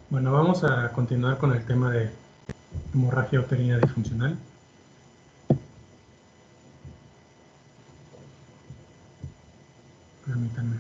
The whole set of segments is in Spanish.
Bueno, vamos a continuar con el tema de hemorragia uterina disfuncional. Permítanme.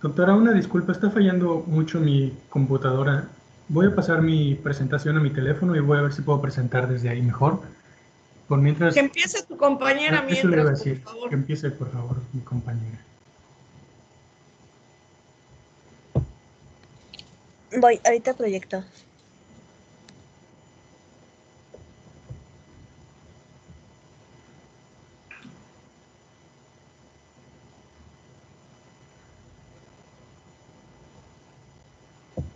Doctora, una disculpa, está fallando mucho mi computadora. Voy a pasar mi presentación a mi teléfono y voy a ver si puedo presentar desde ahí mejor. Por Que mientras, empiece tu compañera eso le iba a mientras, por decir, que favor. empiece por favor mi compañera. Voy, ahorita proyecto.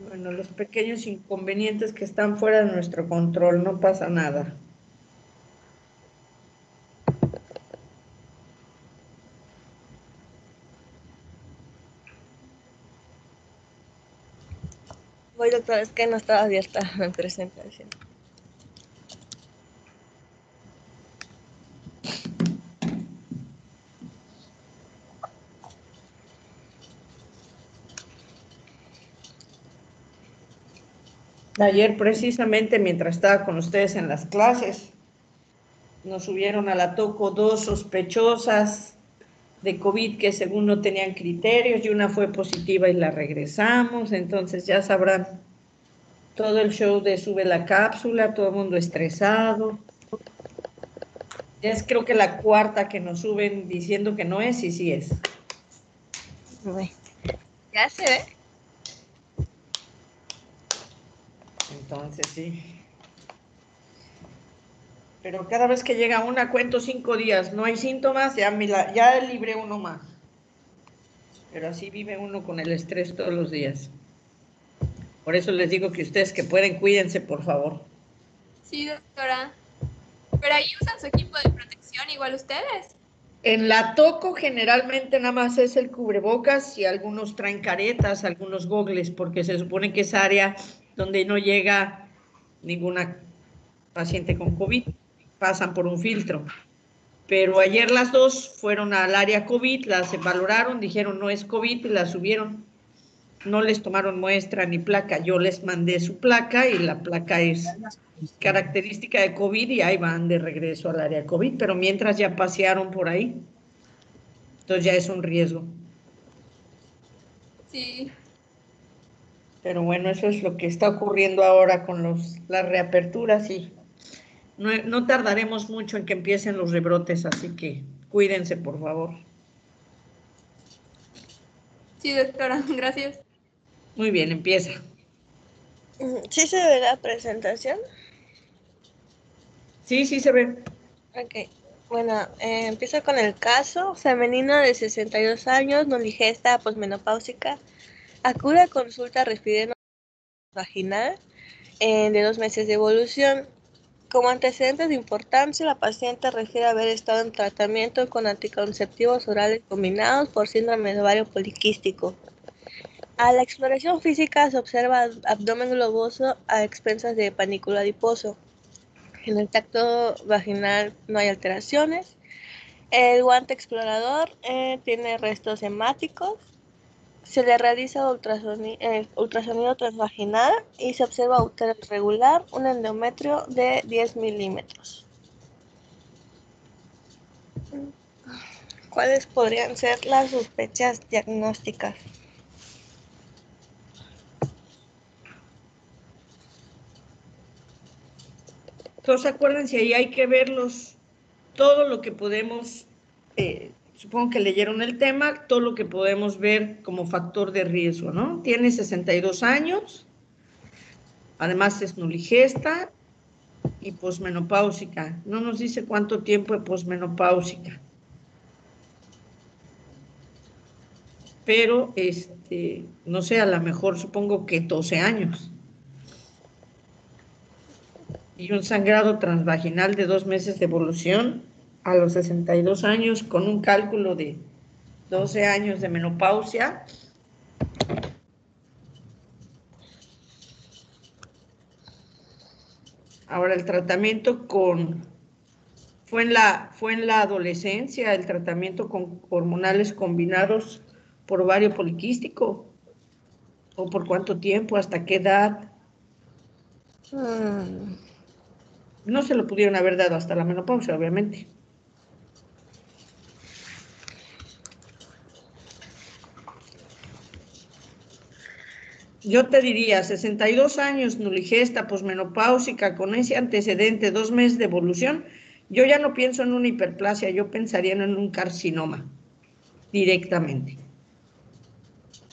Bueno, los pequeños inconvenientes que están fuera de nuestro control, no pasa nada. Voy, doctora, es que no estaba abierta mi presentación. Ayer, precisamente, mientras estaba con ustedes en las clases, nos subieron a la Toco 2 sospechosas de COVID que según no tenían criterios y una fue positiva y la regresamos. Entonces ya sabrán todo el show de sube la cápsula, todo el mundo estresado. Ya es creo que la cuarta que nos suben diciendo que no es y sí es. Bueno, ya se ve. Entonces sí. Pero cada vez que llega una, cuento 5 días, no hay síntomas, ya libré uno más. Pero así vive uno con el estrés todos los días. Por eso les digo que ustedes que pueden, cuídense, por favor. Sí, doctora. Pero ahí usan su equipo de protección igual ustedes. En la Toco generalmente nada más es el cubrebocas y algunos traen caretas, algunos gogles, porque se supone que es área donde no llega ninguna paciente con COVID, pasan por un filtro. Pero ayer las dos fueron al área COVID, las valoraron, dijeron no es COVID y las subieron. No les tomaron muestra ni placa, yo les mandé su placa y la placa es característica de COVID y ahí van de regreso al área COVID, pero mientras ya pasearon por ahí, entonces ya es un riesgo. Sí. Pero bueno, eso es lo que está ocurriendo ahora con las reaperturas y no tardaremos mucho en que empiecen los rebrotes, así que cuídense, por favor. Sí, doctora. Gracias. Muy bien, empieza. ¿Sí se ve la presentación? Sí, sí se ve. Ok. Bueno, empiezo con el caso. Femenino de 62 años, no ligesta, posmenopáusica. Acude a consulta refiriendo vaginal de 2 meses de evolución. Como antecedentes de importancia, la paciente refiere haber estado en tratamiento con anticonceptivos orales combinados por síndrome de ovario poliquístico. A la exploración física se observa abdomen globoso a expensas de panículo adiposo. En el tacto vaginal no hay alteraciones. El guante explorador tiene restos hemáticos. Se le realiza ultrasonido transvaginal y se observa útero irregular, un endometrio de 10 milímetros. ¿Cuáles podrían ser las sospechas diagnósticas? Entonces acuérdense, ahí hay que verlos, todo lo que podemos, supongo que leyeron el tema, todo lo que podemos ver como factor de riesgo, ¿no? Tiene 62 años, además es nuligesta y posmenopáusica. No nos dice cuánto tiempo de posmenopáusica. Pero, no sé, a lo mejor supongo que 12 años. Y un sangrado transvaginal de 2 meses de evolución a los 62 años con un cálculo de 12 años de menopausia. Ahora el tratamiento fue en la adolescencia, el tratamiento con hormonales combinados por ovario poliquístico. ¿O por cuánto tiempo? ¿Hasta qué edad? No se lo pudieron haber dado hasta la menopausia, obviamente. Yo te diría, 62 años, nuligesta, posmenopáusica, con ese antecedente, 2 meses de evolución, yo ya no pienso en una hiperplasia, yo pensaría en un carcinoma, directamente.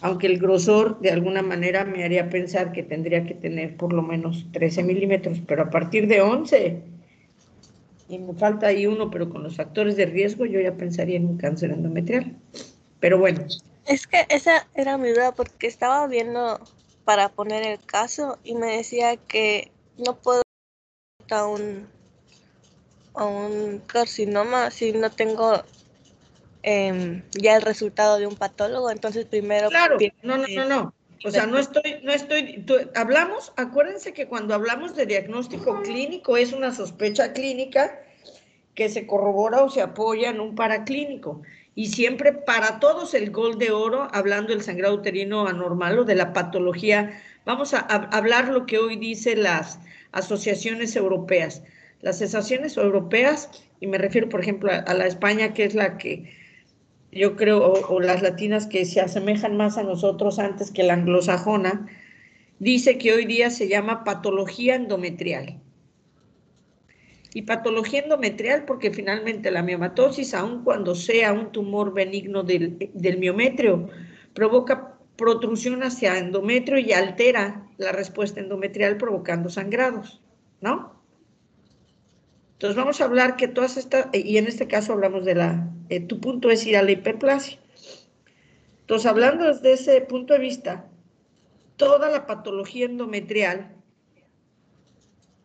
Aunque el grosor de alguna manera me haría pensar que tendría que tener por lo menos 13 milímetros, pero a partir de 11, y me falta ahí uno, pero con los factores de riesgo, yo ya pensaría en un cáncer endometrial. Pero bueno. Es que esa era mi duda porque estaba viendo para poner el caso y me decía que no puedo a un carcinoma si no tengo ya el resultado de un patólogo, entonces primero... Claro, no. O sea, hablamos, acuérdense que cuando hablamos de diagnóstico clínico es una sospecha clínica que se corrobora o se apoya en un paraclínico. Y siempre para todos el gol de oro, hablando del sangrado uterino anormal o de la patología, vamos a hablar lo que hoy dicen las asociaciones europeas. Las asociaciones europeas, y me refiero por ejemplo a la España, que es la que yo creo, o las latinas que se asemejan más a nosotros antes que la anglosajona, dice que hoy día se llama patología endometrial. Y patología endometrial porque finalmente la miomatosis, aun cuando sea un tumor benigno del miometrio, provoca protrusión hacia endometrio y altera la respuesta endometrial provocando sangrados, ¿no? Entonces vamos a hablar que todas estas, y en este caso hablamos de tu punto es ir a la hiperplasia. Entonces, hablando desde ese punto de vista, toda la patología endometrial,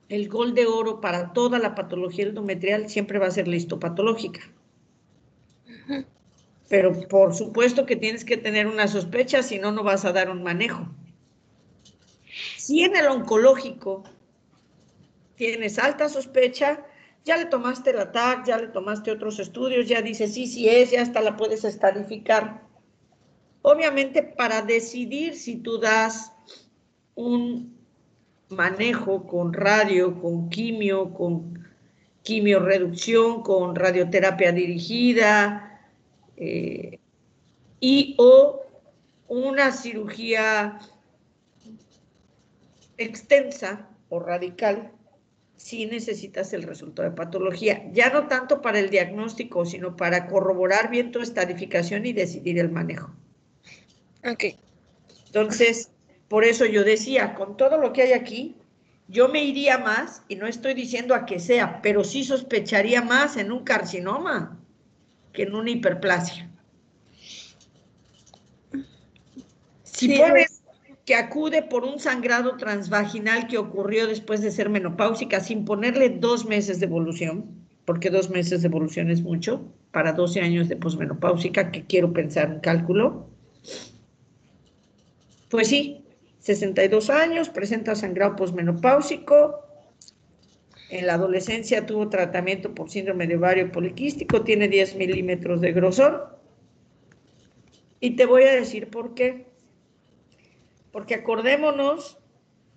el gol de oro para toda la patología endometrial siempre va a ser la histopatológica. Pero por supuesto que tienes que tener una sospecha, si no, no vas a dar un manejo. Si en el oncológico tienes alta sospecha, ya le tomaste el ATAC, ya le tomaste otros estudios, ya dices sí es, ya hasta la puedes estadificar. Obviamente, para decidir si tú das un manejo con radio, con quimioreducción, con radioterapia dirigida y o una cirugía extensa o radical, si necesitas el resultado de patología. Ya no tanto para el diagnóstico, sino para corroborar bien tu estadificación y decidir el manejo. Ok. Entonces, por eso yo decía, con todo lo que hay aquí, yo me iría más, y no estoy diciendo a que sea, pero sí sospecharía más en un carcinoma que en una hiperplasia. Si Sí, pones que acude por un sangrado transvaginal que ocurrió después de ser menopáusica sin ponerle 2 meses de evolución, porque 2 meses de evolución es mucho, para 12 años de posmenopáusica, que quiero pensar un cálculo, pues sí, 62 años, presenta sangrado posmenopáusico, en la adolescencia tuvo tratamiento por síndrome de ovario poliquístico, tiene 10 milímetros de grosor, y te voy a decir por qué. Porque acordémonos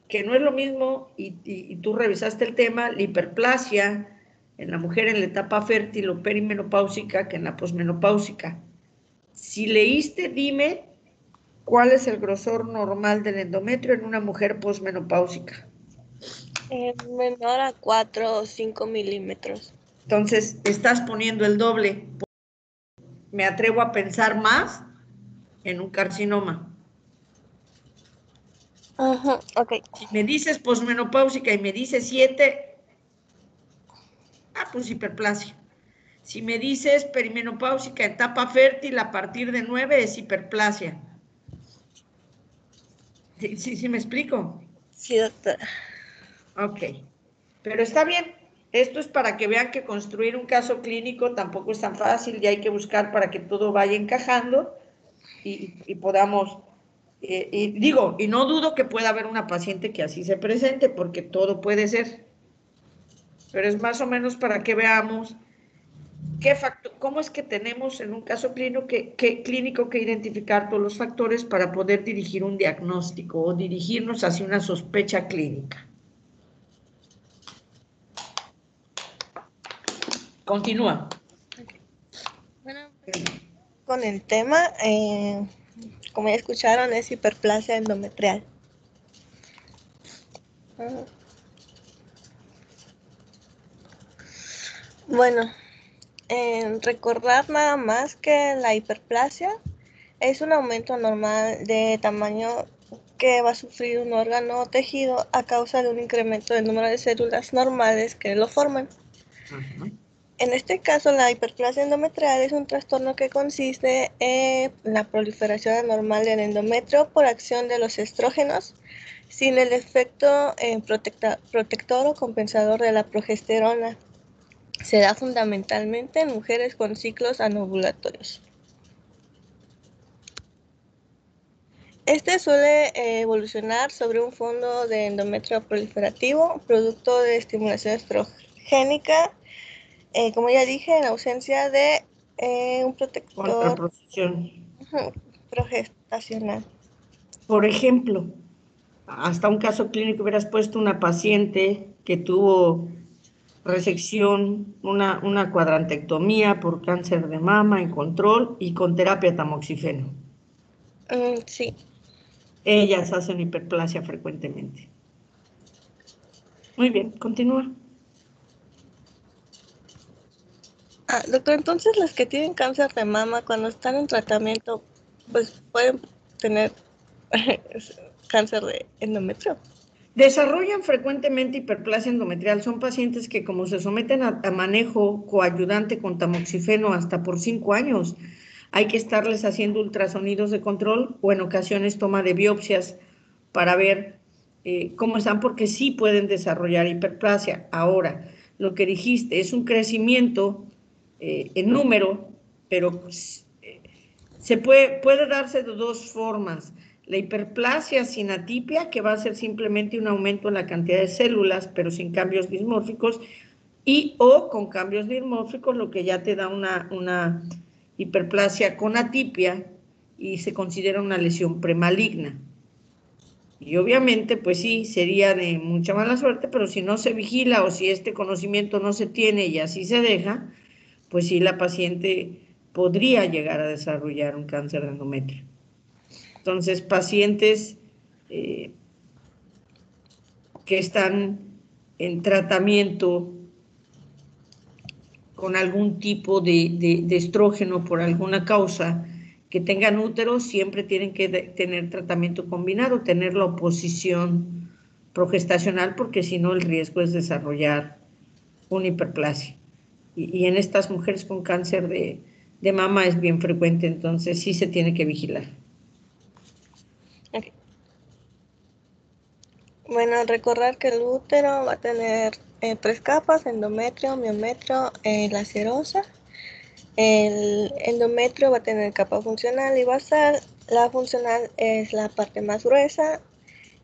que no es lo mismo, y tú revisaste el tema, la hiperplasia en la mujer en la etapa fértil o perimenopáusica que en la posmenopáusica. Si leíste, dime cuál es el grosor normal del endometrio en una mujer posmenopáusica. Menor a 4 o 5 milímetros. Entonces, estás poniendo el doble. Me atrevo a pensar más en un carcinoma. Ok. Si me dices posmenopáusica y me dices 7, pues hiperplasia. Si me dices perimenopáusica, etapa fértil, a partir de 9 es hiperplasia. ¿Sí me explico? Sí, doctora. Ok. Pero está bien. Esto es para que vean que construir un caso clínico tampoco es tan fácil y hay que buscar para que todo vaya encajando y podamos, y no dudo que pueda haber una paciente que así se presente, porque todo puede ser, pero es más o menos para que veamos cómo es que tenemos en un caso clínico que identificar todos los factores para poder dirigir un diagnóstico o dirigirnos hacia una sospecha clínica. Continúa. Bueno, con el tema, como ya escucharon, es hiperplasia endometrial. Bueno, recordar nada más que la hiperplasia es un aumento normal de tamaño que va a sufrir un órgano o tejido a causa de un incremento del número de células normales que lo forman. En este caso, la hiperplasia endometrial es un trastorno que consiste en la proliferación anormal del endometrio por acción de los estrógenos, sin el efecto protector o compensador de la progesterona. Se da fundamentalmente en mujeres con ciclos anovulatorios. Este suele evolucionar sobre un fondo de endometrio proliferativo, producto de estimulación estrogénica, como ya dije, en ausencia de un protector Contraposición. progestacional. Por ejemplo, hasta un caso clínico hubieras puesto una paciente que tuvo resección, una cuadrantectomía por cáncer de mama en control y con terapia tamoxifeno. Sí. Ellas hacen hiperplasia frecuentemente. Muy bien, continúa. Doctor, entonces las que tienen cáncer de mama cuando están en tratamiento, pues pueden tener cáncer de endometrio. Desarrollan frecuentemente hiperplasia endometrial. Son pacientes que, como se someten a manejo coayudante con tamoxifeno hasta por 5 años, hay que estarles haciendo ultrasonidos de control o en ocasiones toma de biopsias para ver cómo están, porque sí pueden desarrollar hiperplasia. Ahora, lo que dijiste es un crecimiento en número, pero puede darse de dos formas. La hiperplasia sin atipia, que va a ser simplemente un aumento en la cantidad de células, pero sin cambios dismórficos, o con cambios dismórficos, lo que ya te da una hiperplasia con atipia y se considera una lesión premaligna. Y obviamente, pues sí, sería de mucha mala suerte, pero si no se vigila o si este conocimiento no se tiene y así se deja, pues sí, la paciente podría llegar a desarrollar un cáncer de endometrio. Entonces, pacientes que están en tratamiento con algún tipo de estrógeno por alguna causa, que tengan útero, siempre tienen que tener tratamiento combinado, tener la oposición progestacional, porque si no el riesgo es desarrollar una hiperplasia. Y en estas mujeres con cáncer de mama es bien frecuente, entonces sí se tiene que vigilar. Okay. Bueno, recordar que el útero va a tener 3 capas: endometrio, miometrio, la serosa. El endometrio va a tener capa funcional y basal. La funcional es la parte más gruesa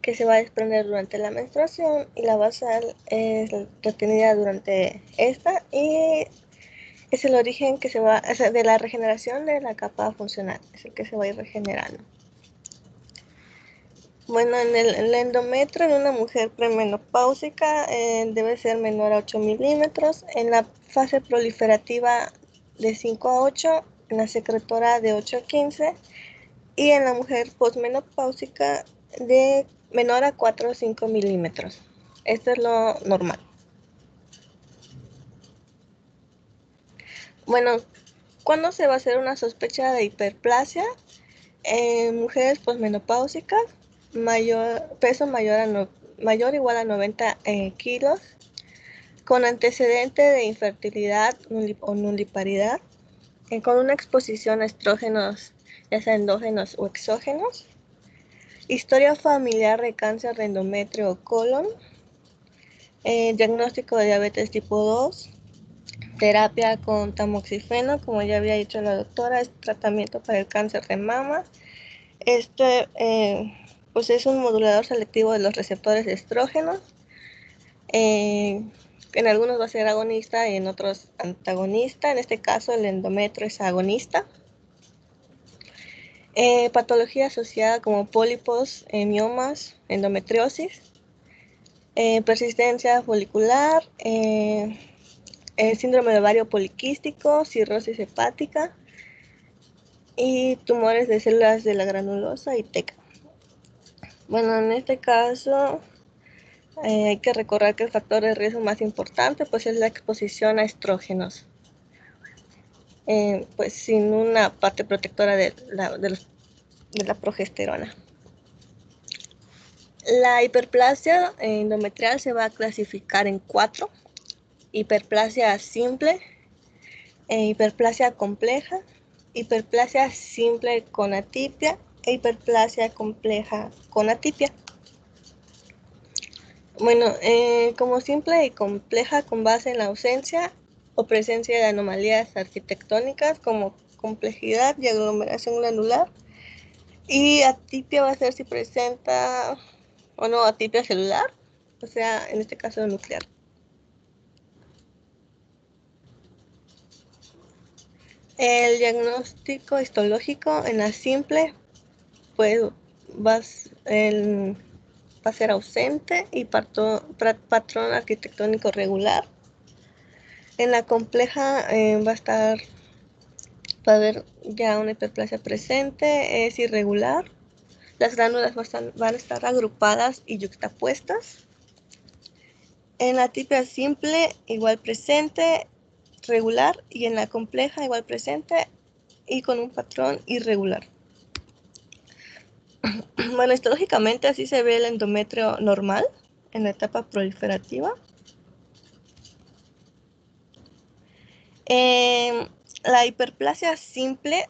que se va a desprender durante la menstruación, y la basal es retenida durante esta, y es el origen que se va, o sea, de la regeneración de la capa funcional, es el que se va a ir regenerando. Bueno, en el endometrio en una mujer premenopáusica debe ser menor a 8 milímetros, en la fase proliferativa de 5 a 8, en la secretora de 8 a 15, y en la mujer posmenopáusica de menor a 4 o 5 milímetros. Esto es lo normal. Bueno, ¿cuándo se va a hacer una sospecha de hiperplasia? En mujeres posmenopáusicas, peso mayor o igual a 90 kilos, con antecedente de infertilidad o nuliparidad, con una exposición a estrógenos, ya sea endógenos o exógenos, historia familiar de cáncer de endometrio o colon, Diagnóstico de diabetes tipo 2, terapia con tamoxifeno, como ya había dicho la doctora, es tratamiento para el cáncer de mama. Pues es un modulador selectivo de los receptores de estrógenos. En algunos va a ser agonista y en otros antagonista. En este caso el endometrio es agonista. Patología asociada como pólipos, miomas, endometriosis, persistencia folicular, síndrome de ovario poliquístico, cirrosis hepática y tumores de células de la granulosa y teca. Bueno, en este caso hay que recordar que el factor de riesgo más importante pues es la exposición a estrógenos, pues sin una parte protectora de la progesterona. La hiperplasia endometrial se va a clasificar en 4: hiperplasia simple, hiperplasia compleja, hiperplasia simple con atipia e hiperplasia compleja con atipia. Bueno, como simple y compleja con base en la ausencia o presencia de anomalías arquitectónicas como complejidad y aglomeración granular, y atipia va a ser si presenta o no atipia celular, o sea, en este caso nuclear. El diagnóstico histológico en la simple pues va a ser ausente y patrón arquitectónico regular. En la compleja va a haber ya una hiperplasia presente, es irregular. Las glándulas van a estar agrupadas y yuxtapuestas. En la atipia simple igual presente, regular, y en la compleja igual presente y con un patrón irregular. Bueno, histológicamente así se ve el endometrio normal en la etapa proliferativa. La hiperplasia simple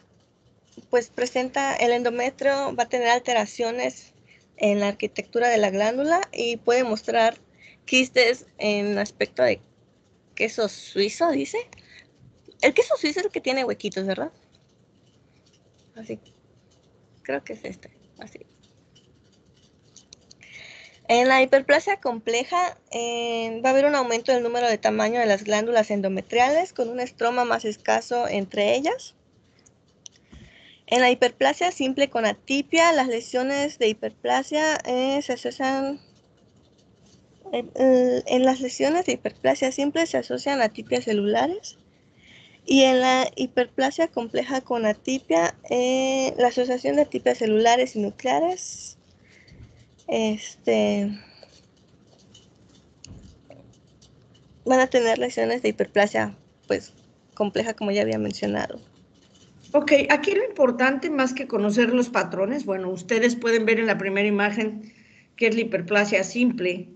pues presenta el endometrio, va a tener alteraciones en la arquitectura de la glándula y puede mostrar quistes en aspecto de queso suizo, dice. El queso suizo es el que tiene huequitos, ¿verdad? Así, creo que es este, así. En la hiperplasia compleja va a haber un aumento del número de tamaño de las glándulas endometriales con un estroma más escaso entre ellas. En la hiperplasia simple con atipia, las lesiones de hiperplasia se asocian. En las lesiones de hiperplasia simple se asocian atipias celulares, y en la hiperplasia compleja con atipia, la asociación de atipias celulares y nucleares van a tener lesiones de hiperplasia pues compleja, como ya había mencionado. Ok, aquí lo importante más que conocer los patrones, bueno, ustedes pueden ver en la primera imagen que es la hiperplasia simple,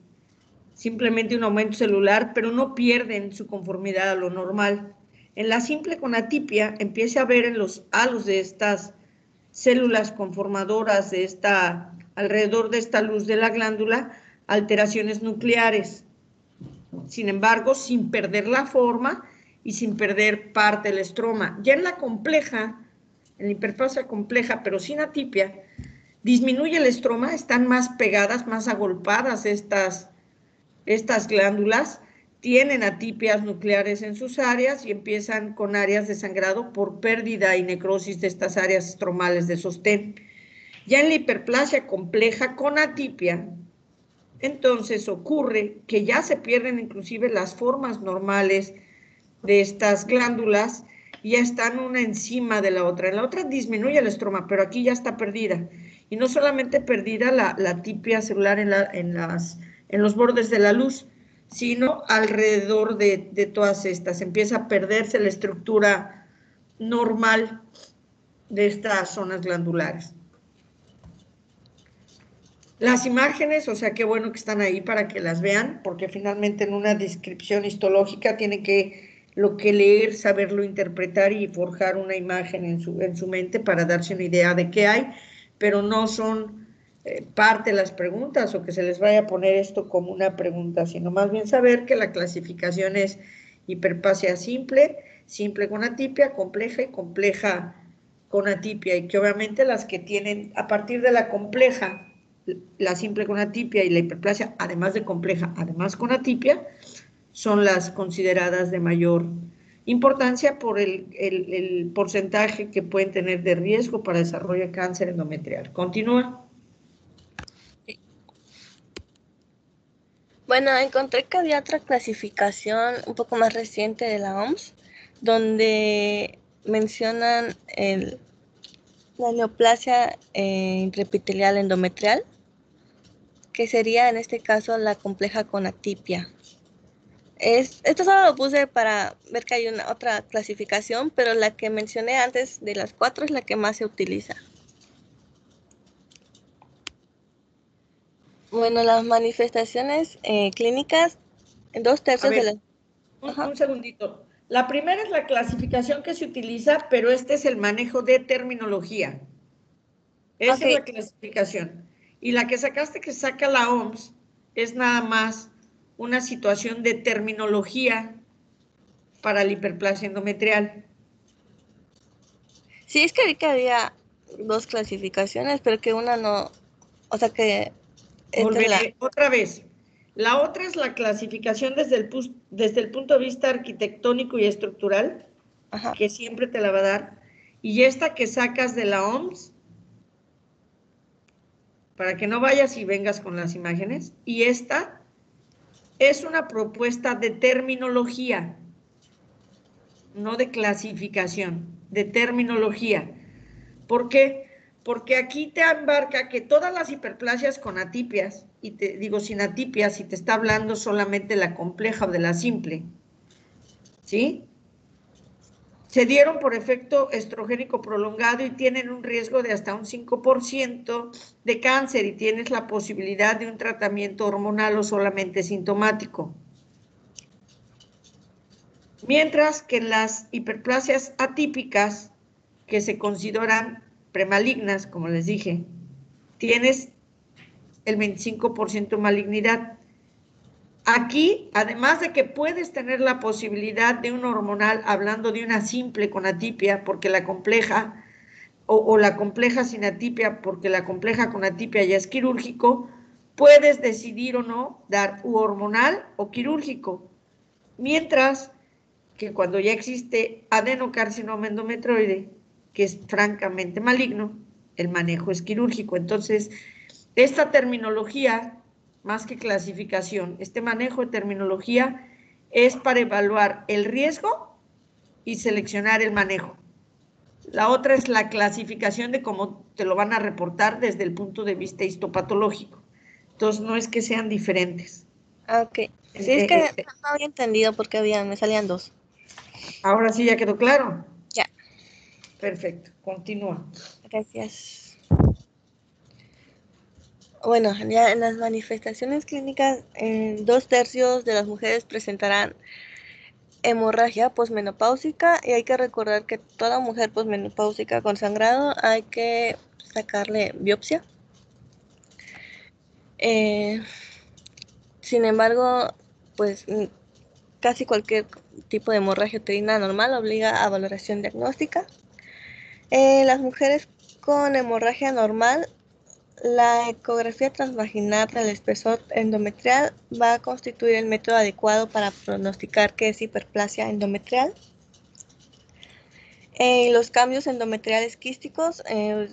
simplemente un aumento celular, pero no pierden su conformidad a lo normal. En la simple con atipia empieza a ver en los halos de estas células conformadoras alrededor de esta luz de la glándula alteraciones nucleares. Sin embargo, sin perder la forma y sin perder parte del estroma. Ya en la compleja, en la hiperplasia compleja, pero sin atipia, disminuye el estroma, están más pegadas, más agolpadas estas glándulas, tienen atipias nucleares en sus áreas y empiezan con áreas de sangrado por pérdida y necrosis de estas áreas estromales de sostén. Ya en la hiperplasia compleja con atipia, entonces ocurre que ya se pierden inclusive las formas normales de estas glándulas y ya están una encima de la otra. En la otra disminuye el estroma, pero aquí ya está perdida. Y no solamente perdida la atipia celular en los bordes de la luz, sino alrededor de todas estas. Empieza a perderse la estructura normal de estas zonas glandulares. Las imágenes, o sea, qué bueno que están ahí para que las vean, porque finalmente en una descripción histológica tiene que lo que leer, saberlo interpretar y forjar una imagen en su mente para darse una idea de qué hay, pero no son parte de las preguntas o que se les vaya a poner esto como una pregunta, sino más bien saber que la clasificación es hiperplasia simple, simple con atipia, compleja y compleja con atipia, y que obviamente las que tienen a partir de la compleja, la simple con atipia y la hiperplasia, además de compleja, además con atipia, son las consideradas de mayor importancia por el porcentaje que pueden tener de riesgo para desarrollo de cáncer endometrial. Continúa. Bueno, encontré que había otra clasificación un poco más reciente de la OMS, donde mencionan la neoplasia intraepitelial endometrial, que sería en este caso la compleja con atipia. Esto solo lo puse para ver que hay otra clasificación, pero la que mencioné antes de las 4 es la que más se utiliza. Bueno, las manifestaciones clínicas, en 2/3 de las... Un segundito. La primera es la clasificación que se utiliza, pero este es el manejo de terminología. Esa es la clasificación. Y la que sacaste, que saca la OMS, es nada más una situación de terminología para la hiperplasia endometrial. Sí, es que vi que había 2 clasificaciones, pero que una no, o sea que... Volveré otra vez. La otra es la clasificación desde el punto de vista arquitectónico y estructural, Ajá. que siempre te la va a dar. Y esta que sacas de la OMS, para que no vayas y vengas con las imágenes. Y esta es una propuesta de terminología, no de clasificación, de terminología. ¿Por qué? Porque aquí te embarca que todas las hiperplasias con atipias, y te digo sin atipias, si te está hablando solamente de la compleja o de la simple, ¿sí? Se dieron por efecto estrogénico prolongado y tienen un riesgo de hasta un 5% de cáncer, y tienes la posibilidad de un tratamiento hormonal o solamente sintomático. Mientras que en las hiperplasias atípicas, que se consideran premalignas, como les dije, tienes el 25% de malignidad. Aquí, además de que puedes tener la posibilidad de un hormonal, hablando de una simple con atipia, porque la compleja, o la compleja sin atipia, porque la compleja con atipia ya es quirúrgico, puedes decidir o no dar hormonal o quirúrgico. Mientras que cuando ya existe adenocarcinoma endometrioide, que es francamente maligno, el manejo es quirúrgico. Entonces, esta terminología, más que clasificación, este manejo de terminología es para evaluar el riesgo y seleccionar el manejo. La otra es la clasificación de cómo te lo van a reportar desde el punto de vista histopatológico. Entonces, no es que sean diferentes. Ok. Sí, es que no había entendido por qué me salían 2. Ahora sí ya quedó claro. Ya. Perfecto, continúa. Gracias. Bueno, ya en las manifestaciones clínicas, 2/3 de las mujeres presentarán hemorragia posmenopáusica, y hay que recordar que toda mujer posmenopáusica con sangrado hay que sacarle biopsia. Sin embargo, pues casi cualquier tipo de hemorragia uterina normal obliga a valoración diagnóstica. Las mujeres con hemorragia normal, la ecografía transvaginal del espesor endometrial va a constituir el método adecuado para pronosticar que es hiperplasia endometrial. Los cambios endometriales quísticos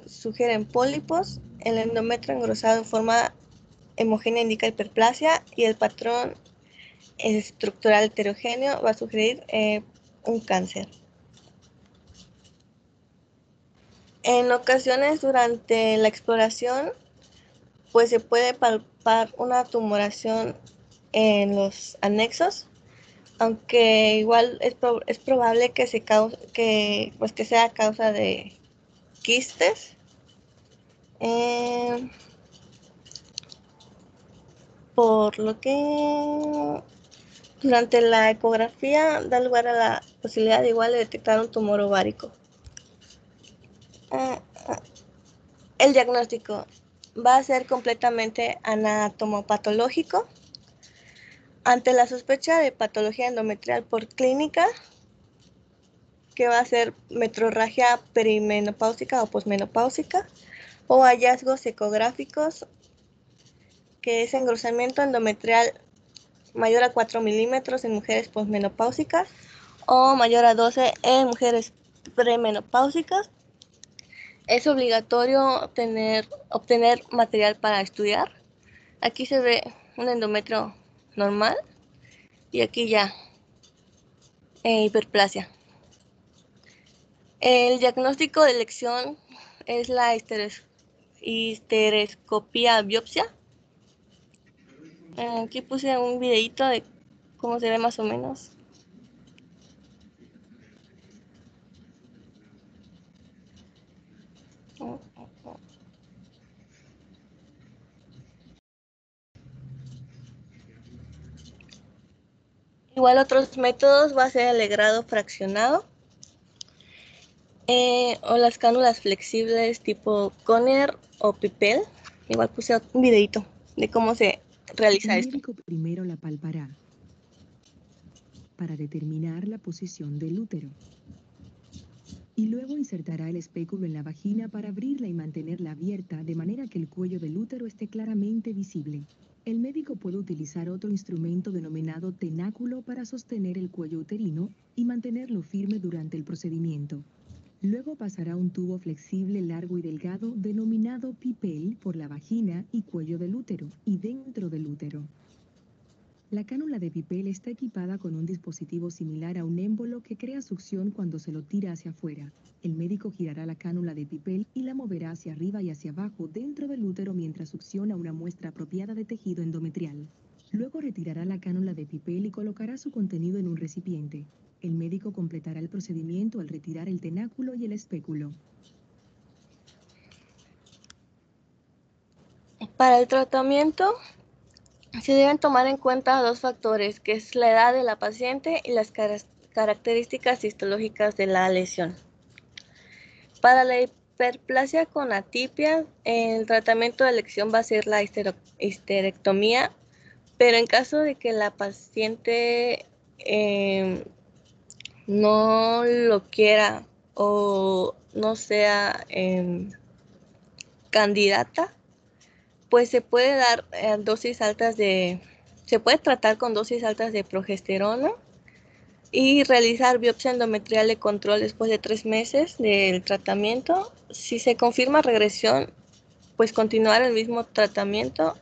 sugieren pólipos. El endometrio engrosado en forma homogénea indica hiperplasia, y el patrón estructural heterogéneo va a sugerir un cáncer. En ocasiones durante la exploración, pues se puede palpar una tumoración en los anexos, aunque igual es probable que sea a causa de quistes. Por lo que durante la ecografía da lugar a la posibilidad igual de detectar un tumor ovárico. El diagnóstico. va a ser completamente anatomopatológico. Ante la sospecha de patología endometrial por clínica, que va a ser metrorragia perimenopáusica o posmenopáusica, o hallazgos ecográficos, que es engrosamiento endometrial mayor a 4 milímetros en mujeres posmenopáusicas o mayor a 12 en mujeres premenopáusicas. Es obligatorio obtener material para estudiar. Aquí se ve un endometrio normal y aquí ya hiperplasia. El diagnóstico de elección es la histerescopía biopsia. Aquí puse un videito de cómo se ve más o menos. Igual otros métodos va a ser el legrado fraccionado o las cánulas flexibles tipo Conner o Pipel. Igual puse un videito de cómo se realiza El esto. médico primero la palpará para determinar la posición del útero y luego insertará el espéculo en la vagina para abrirla y mantenerla abierta de manera que el cuello del útero esté claramente visible. El médico puede utilizar otro instrumento denominado tenáculo para sostener el cuello uterino y mantenerlo firme durante el procedimiento. Luego pasará un tubo flexible largo y delgado denominado pipel por la vagina y cuello del útero y dentro del útero. La cánula de pipel está equipada con un dispositivo similar a un émbolo que crea succión cuando se lo tira hacia afuera. El médico girará la cánula de pipel y la moverá hacia arriba y hacia abajo dentro del útero mientras succiona una muestra apropiada de tejido endometrial. Luego retirará la cánula de pipel y colocará su contenido en un recipiente. El médico completará el procedimiento al retirar el tenáculo y el espéculo. Para el tratamiento se deben tomar en cuenta dos factores, que es la edad de la paciente y las características histológicas de la lesión. Para la hiperplasia con atipia, el tratamiento de elección va a ser la histerectomía, pero en caso de que la paciente no lo quiera o no sea candidata, pues se puede dar se puede tratar con dosis altas de progesterona y realizar biopsia endometrial de control después de 3 meses del tratamiento. Si se confirma regresión, pues continuar el mismo tratamiento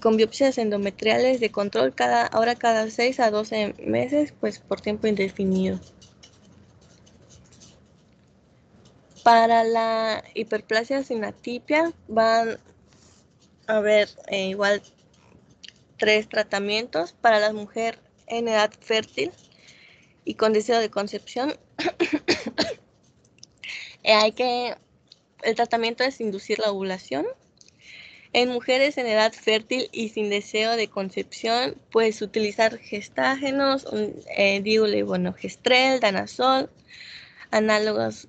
con biopsias endometriales de control cada 6 a 12 meses, pues por tiempo indefinido. Para la hiperplasia sin atipia van a haber igual 3 tratamientos. Para la mujer en edad fértil y con deseo de concepción, el tratamiento es inducir la ovulación. En mujeres en edad fértil y sin deseo de concepción, pues utilizar gestágenos, diulevonogestrel, danazol, análogos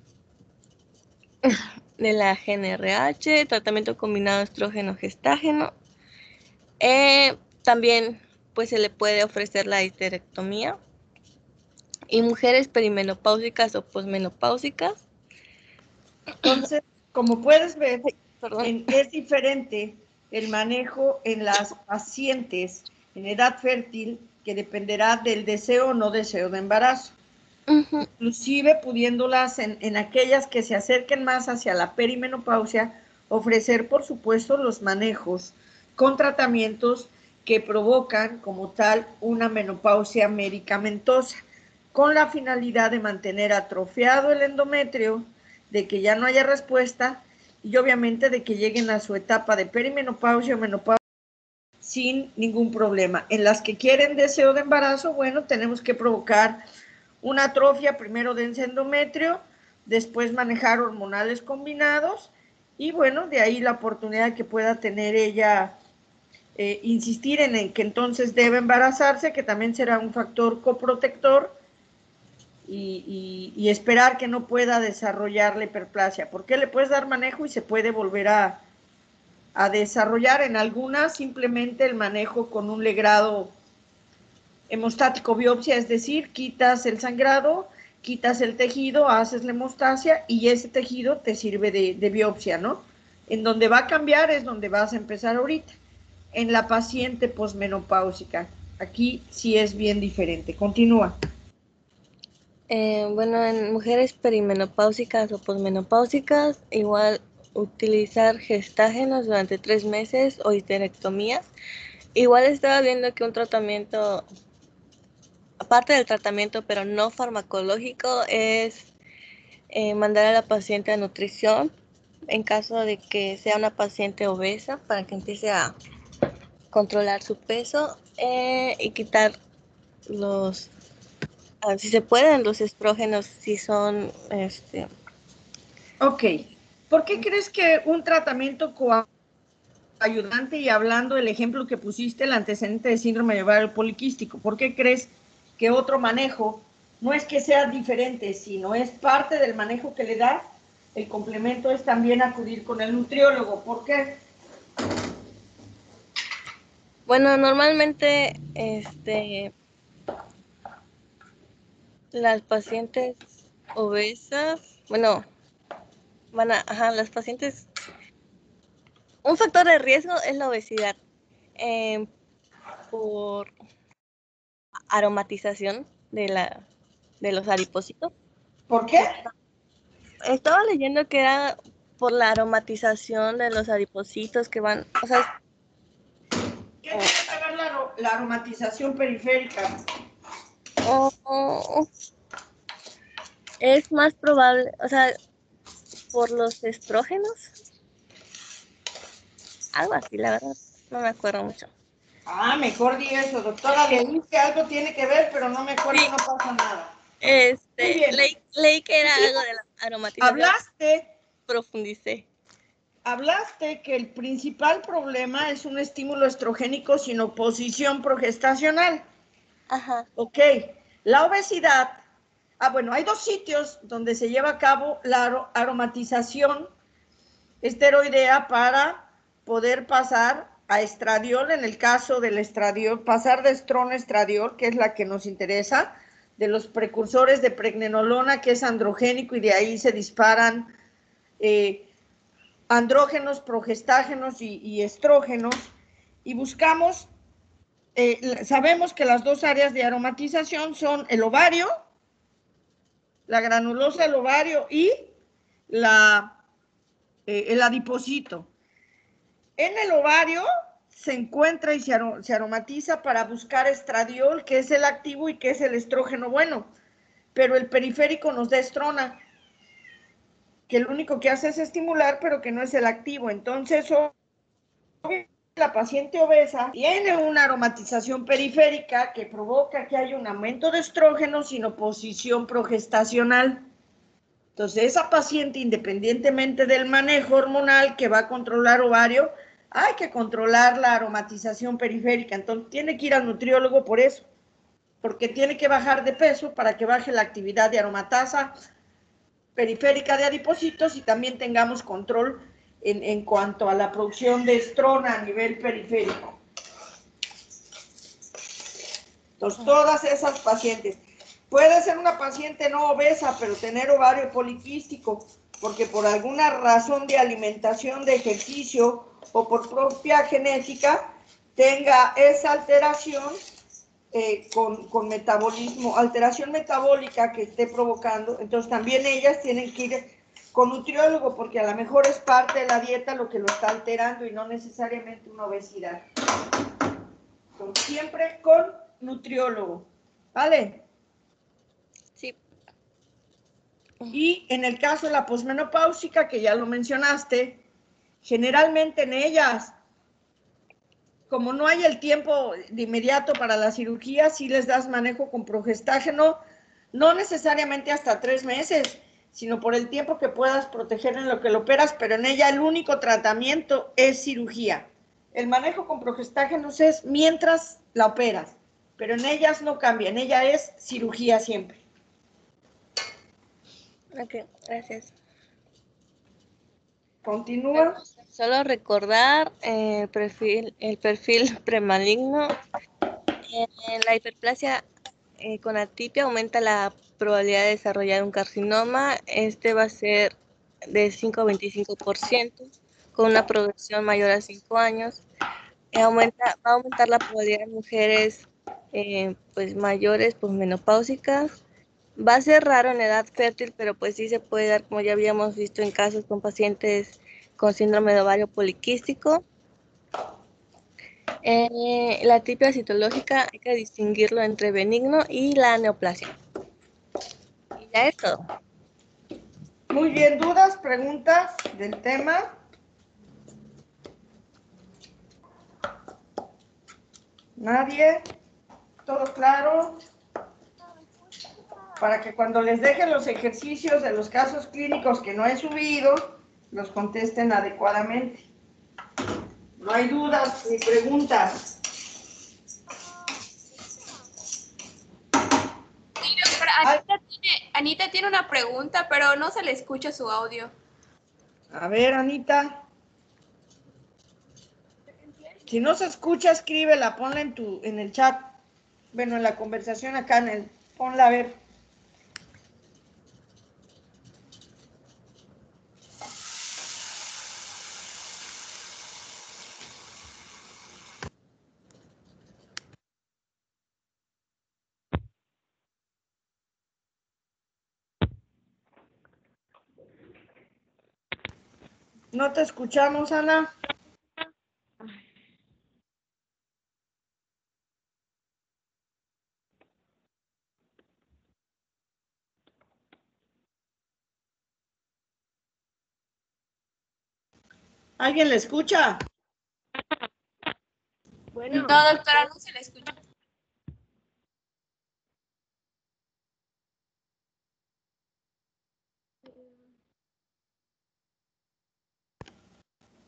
de la GnRH, tratamiento combinado estrógeno-gestágeno. También pues se le puede ofrecer la histerectomía. Y mujeres perimenopáusicas o posmenopáusicas. Entonces, como puedes ver, Perdón. es diferente el manejo en las pacientes en edad fértil, que dependerá del deseo o no deseo de embarazo. Inclusive pudiéndolas en aquellas que se acerquen más hacia la perimenopausia, ofrecer por supuesto los manejos con tratamientos que provocan como tal una menopausia medicamentosa, con la finalidad de mantener atrofiado el endometrio, de que ya no haya respuesta y obviamente de que lleguen a su etapa de perimenopausia o menopausia sin ningún problema. En las que quieren deseo de embarazo, bueno, tenemos que provocar una atrofia primero de endometrio, después manejar hormonales combinados y bueno, de ahí la oportunidad que pueda tener ella, insistir en que entonces debe embarazarse, que también será un factor coprotector, y esperar que no pueda desarrollar la hiperplasia. Porque le puedes dar manejo y se puede volver a desarrollar. En algunas simplemente el manejo con un legrado hemostático biopsia, es decir, quitas el sangrado, quitas el tejido, haces la hemostasia y ese tejido te sirve de biopsia, ¿no? En donde va a cambiar es donde vas a empezar ahorita, en la paciente posmenopáusica. Aquí sí es bien diferente. Continúa. Bueno, en mujeres perimenopáusicas o posmenopáusicas, igual utilizar gestágenos durante 3 meses o histerectomías. Igual estaba viendo que un tratamiento, aparte del tratamiento, pero no farmacológico, es mandar a la paciente a nutrición en caso de que sea una paciente obesa para que empiece a controlar su peso y quitar si se pueden, los estrógenos, si son Ok. ¿Por qué crees que un tratamiento coayudante, y hablando del ejemplo que pusiste, el antecedente de síndrome de ovario poliquístico, por qué crees que otro manejo no es que sea diferente, sino es parte del manejo que le da? El complemento es también acudir con el nutriólogo. ¿Por qué? Bueno, normalmente las pacientes obesas, bueno, las pacientes, un factor de riesgo es la obesidad por aromatización de los adipocitos. ¿Por qué? Estaba leyendo que era por la aromatización de los adipocitos que van, o sea, ¿Qué tiene que ver la aromatización periférica? es más probable, o sea, por los estrógenos, algo así, la verdad, no me acuerdo mucho. Mejor di eso, doctora. Leí que algo tiene que ver, pero no me acuerdo, sí. No pasa nada. Leí que era algo de la aromatización. Profundicé. Hablaste que el principal problema es un estímulo estrogénico sin oposición progestacional. Ajá. Ok. La obesidad. Bueno, hay 2 sitios donde se lleva a cabo la aromatización esteroidea para poder pasar a estradiol. En el caso del estradiol, pasar de estrona a estradiol, que es la que nos interesa, de los precursores de pregnenolona, que es androgénico, y de ahí se disparan andrógenos, progestágenos y estrógenos, y buscamos, sabemos que las 2 áreas de aromatización son el ovario, la granulosa del ovario y el adipocito. En el ovario se encuentra y se aromatiza para buscar estradiol, que es el activo y que es el estrógeno bueno, pero el periférico nos da estrona, que lo único que hace es estimular, pero que no es el activo. Entonces, la paciente obesa tiene una aromatización periférica que provoca que haya un aumento de estrógeno sin oposición progestacional. Entonces, esa paciente, independientemente del manejo hormonal que va a controlar ovario, hay que controlar la aromatización periférica. Entonces, tiene que ir al nutriólogo por eso, porque tiene que bajar de peso para que baje la actividad de aromatasa periférica de adipocitos y también tengamos control en cuanto a la producción de estrona a nivel periférico. Entonces, todas esas pacientes. Puede ser una paciente no obesa, pero tener ovario poliquístico, porque por alguna razón de alimentación, de ejercicio o por propia genética, tenga esa alteración con metabolismo, alteración metabólica que esté provocando. Entonces, también ellas tienen que ir con nutriólogo, porque a lo mejor es parte de la dieta lo que lo está alterando y no necesariamente una obesidad. Entonces, siempre con nutriólogo, ¿vale? Sí. Y en el caso de la posmenopáusica, que ya lo mencionaste, generalmente en ellas, como no hay el tiempo de inmediato para la cirugía, sí les das manejo con progestágeno, no necesariamente hasta 3 meses, sino por el tiempo que puedas proteger en lo que lo operas, pero en ella el único tratamiento es cirugía. El manejo con progestágenos es mientras la operas, pero en ellas no cambia, en ella es cirugía siempre. Ok, gracias. Continúa. Solo recordar el perfil premaligno. En la hiperplasia con atipia aumenta la probabilidad de desarrollar un carcinoma. Este va a ser de 5 a 25%, con una progresión mayor a 5 años. Va a aumentar la probabilidad de mujeres pues mayores, pues menopáusicas. Va a ser raro en edad fértil, pero pues sí se puede dar, como ya habíamos visto en casos con pacientes con síndrome de ovario poliquístico. La atipia citológica hay que distinguirlo entre benigno y la neoplasia. Y ya es todo. Muy bien, ¿dudas, preguntas del tema? ¿Nadie? ¿Todo claro? Para que cuando les deje los ejercicios de los casos clínicos que no he subido, los contesten adecuadamente. No hay dudas ni preguntas. Sí, doctora, Anita tiene una pregunta, pero no se le escucha su audio. A ver, Anita. Si no se escucha, escríbela, ponla en el chat. Bueno, en la conversación acá ponla a ver. No te escuchamos, Ana. ¿Alguien le escucha? No, doctora, no se le escucha.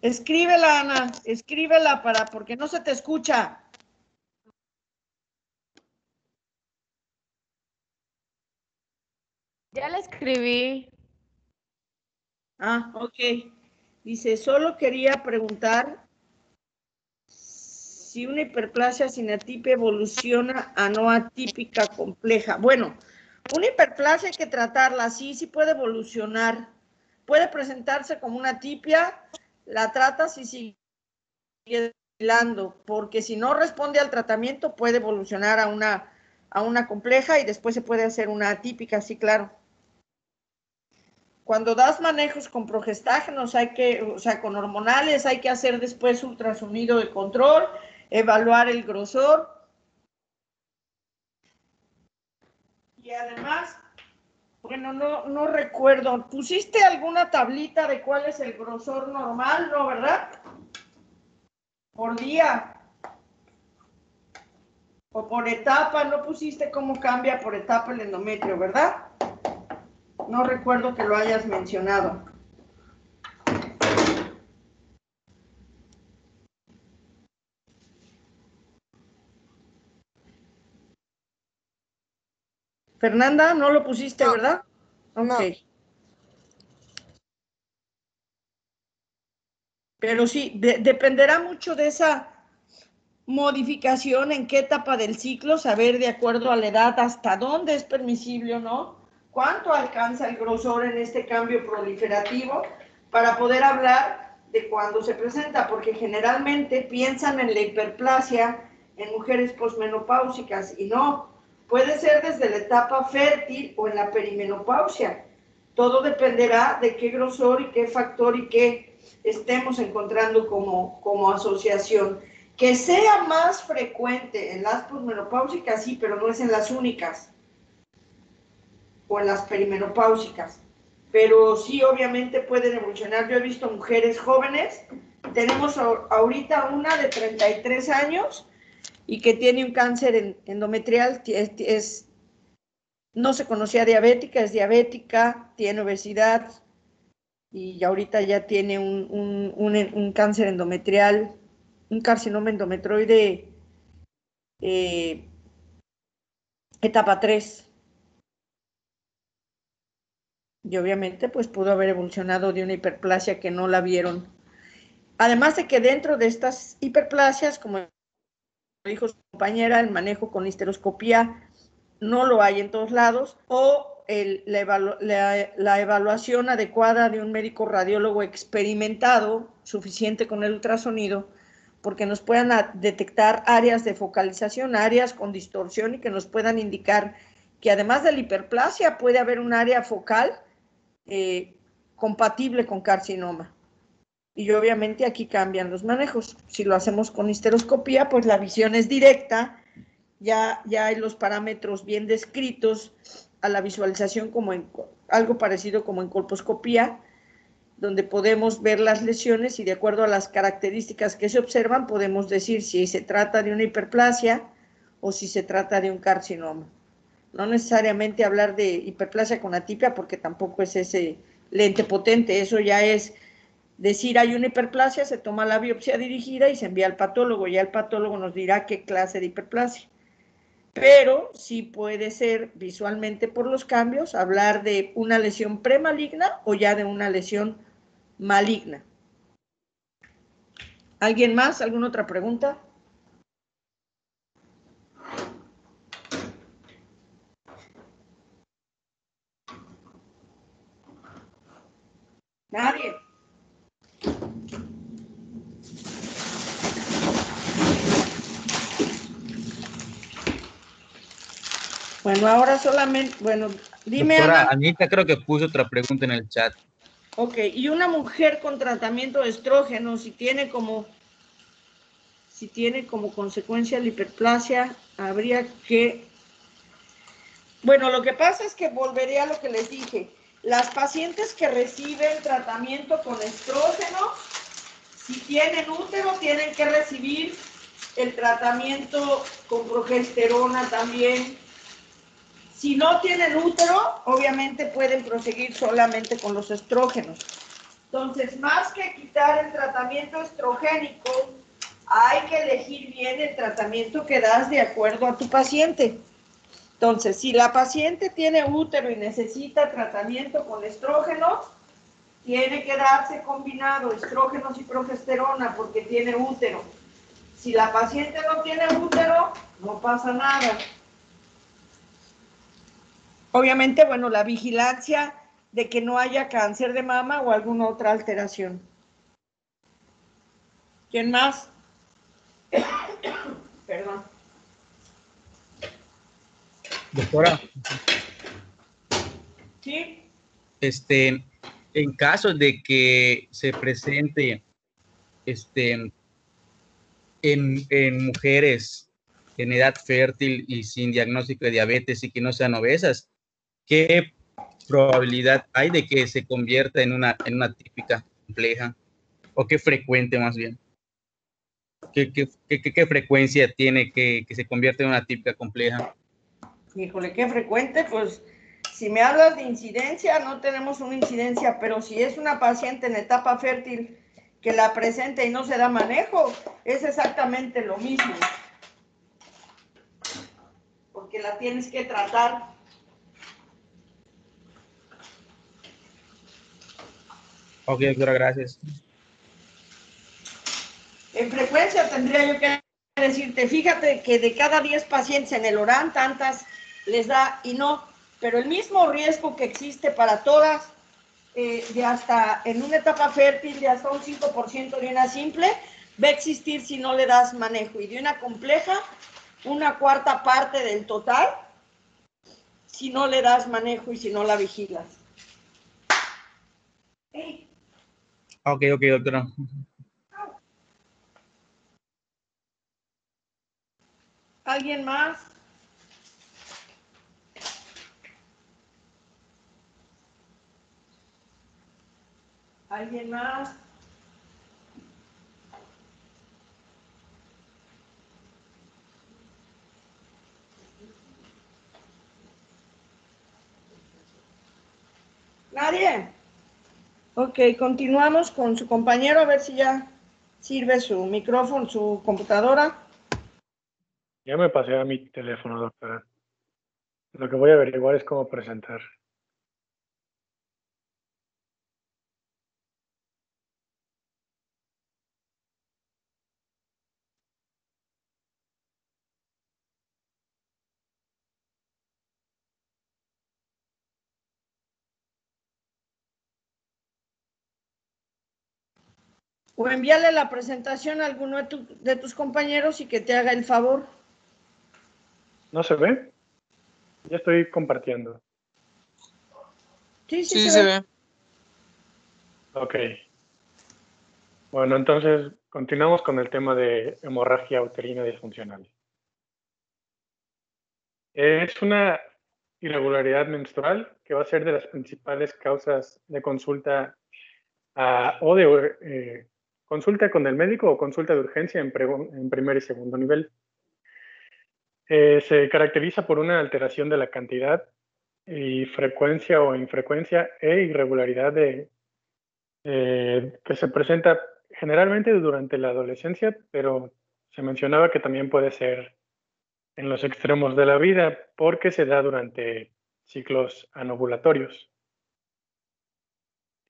Escríbela, Ana, escríbela porque no se te escucha. Ya la escribí. Ah, ok. Dice, solo quería preguntar si una hiperplasia sin atipia evoluciona a no atípica compleja. Bueno, una hiperplasia hay que tratarla, sí puede evolucionar. Puede presentarse como una atipia, la tratas y sigue porque si no responde al tratamiento puede evolucionar a una compleja y después se puede hacer una atípica, sí, claro. Cuando das manejos con progestágenos, con hormonales, hay que hacer después ultrasonido de control, evaluar el grosor. Y además, bueno, no recuerdo, ¿pusiste alguna tablita de cuál es el grosor normal, no, verdad? Por día o por etapa, no pusiste cómo cambia por etapa el endometrio, ¿verdad? No recuerdo que lo hayas mencionado. Fernanda, no lo pusiste, No, ¿verdad? Ok. no. Pero sí, dependerá mucho de esa modificación, en qué etapa del ciclo, saber de acuerdo a la edad hasta dónde es permisible o no, cuánto alcanza el grosor en este cambio proliferativo para poder hablar de cuándo se presenta, porque generalmente piensan en la hiperplasia en mujeres posmenopáusicas y no, puede ser desde la etapa fértil o en la perimenopausia. Todo dependerá de qué grosor y qué factor y qué estemos encontrando como asociación. Que sea más frecuente en las posmenopáusicas, sí, pero no es en las únicas, o en las perimenopáusicas. Pero sí, obviamente pueden evolucionar. Yo he visto mujeres jóvenes, tenemos ahorita una de 33 años y que tiene un cáncer endometrial, no se conocía diabética, es diabética, tiene obesidad y ahorita ya tiene un cáncer endometrial, un carcinoma endometroide eh, etapa 3. Y obviamente pues pudo haber evolucionado de una hiperplasia que no la vieron. Además de que dentro de estas hiperplasias, como dijo su compañera, el manejo con histeroscopía no lo hay en todos lados, o la evaluación adecuada de un médico radiólogo experimentado, suficiente con el ultrasonido, porque nos puedan detectar áreas de focalización, áreas con distorsión y que nos puedan indicar que además de la hiperplasia puede haber un área focal compatible con carcinoma. Y obviamente aquí cambian los manejos. Si lo hacemos con histeroscopía, pues la visión es directa, ya hay los parámetros bien descritos a la visualización como algo parecido como en colposcopía, donde podemos ver las lesiones y de acuerdo a las características que se observan podemos decir si se trata de una hiperplasia o si se trata de un carcinoma. No necesariamente hablar de hiperplasia con atipia porque tampoco es ese lente potente, eso ya es decir hay una hiperplasia, se toma la biopsia dirigida y se envía al patólogo, ya el patólogo nos dirá qué clase de hiperplasia. Pero sí puede ser visualmente por los cambios hablar de una lesión premaligna o ya de una lesión maligna. ¿Alguien más? ¿Alguna otra pregunta? Nadie. Bueno, ahora solamente, bueno, dime, Doctora, Ana. Anita creo que puso otra pregunta en el chat. Ok, y una mujer con tratamiento de estrógeno, si tiene como consecuencia la hiperplasia, habría que... Bueno, lo que pasa es que volveré a lo que les dije. Las pacientes que reciben tratamiento con estrógeno, si tienen útero, tienen que recibir el tratamiento con progesterona también. Si no tienen útero, obviamente pueden proseguir solamente con los estrógenos. Entonces, más que quitar el tratamiento estrogénico, hay que elegir bien el tratamiento que das de acuerdo a tu paciente. Entonces, si la paciente tiene útero y necesita tratamiento con estrógenos, tiene que darse combinado estrógenos y progesterona porque tiene útero. Si la paciente no tiene útero, no pasa nada. Obviamente, bueno, la vigilancia de que no haya cáncer de mama o alguna otra alteración. ¿Quién más? Perdón. Doctora. ¿Sí? En caso de que se presente en mujeres en edad fértil y sin diagnóstico de diabetes y que no sean obesas, ¿qué probabilidad hay de que se convierta en una típica compleja? ¿O qué frecuente más bien? ¿Qué frecuencia tiene que se convierta en una típica compleja? Híjole, qué frecuente, pues si me hablas de incidencia, no tenemos una incidencia, pero si es una paciente en etapa fértil que la presenta y no se da manejo, es exactamente lo mismo. Porque la tienes que tratar. Ok, doctora, gracias. En frecuencia tendría yo que decirte, fíjate que de cada 10 pacientes en el ORAN, tantas les da y no, pero el mismo riesgo que existe para todas, de hasta en una etapa fértil de hasta un 5% de una simple, va a existir si no le das manejo, y de una compleja, una cuarta parte del total, si no le das manejo y si no la vigilas. Ok, doctora. ¿Alguien más? ¿Alguien más? ¿Nadie? Ok, continuamos con su compañero a ver si ya sirve su micrófono, su computadora. Ya me pasé a mi teléfono, doctora. Lo que voy a averiguar es cómo presentar. O envíale la presentación a alguno de tus compañeros y que te haga el favor. ¿No se ve? Ya estoy compartiendo. Sí, Sí, se ve. Ok. Bueno, entonces continuamos con el tema de hemorragia uterina disfuncional. Es una irregularidad menstrual que va a ser de las principales causas de consulta o de consulta con el médico o consulta de urgencia en primer y segundo nivel. Se caracteriza por una alteración de la cantidad y frecuencia o infrecuencia e irregularidad que se presenta generalmente durante la adolescencia, pero se mencionaba que también puede ser en los extremos de la vida porque se da durante ciclos anovulatorios.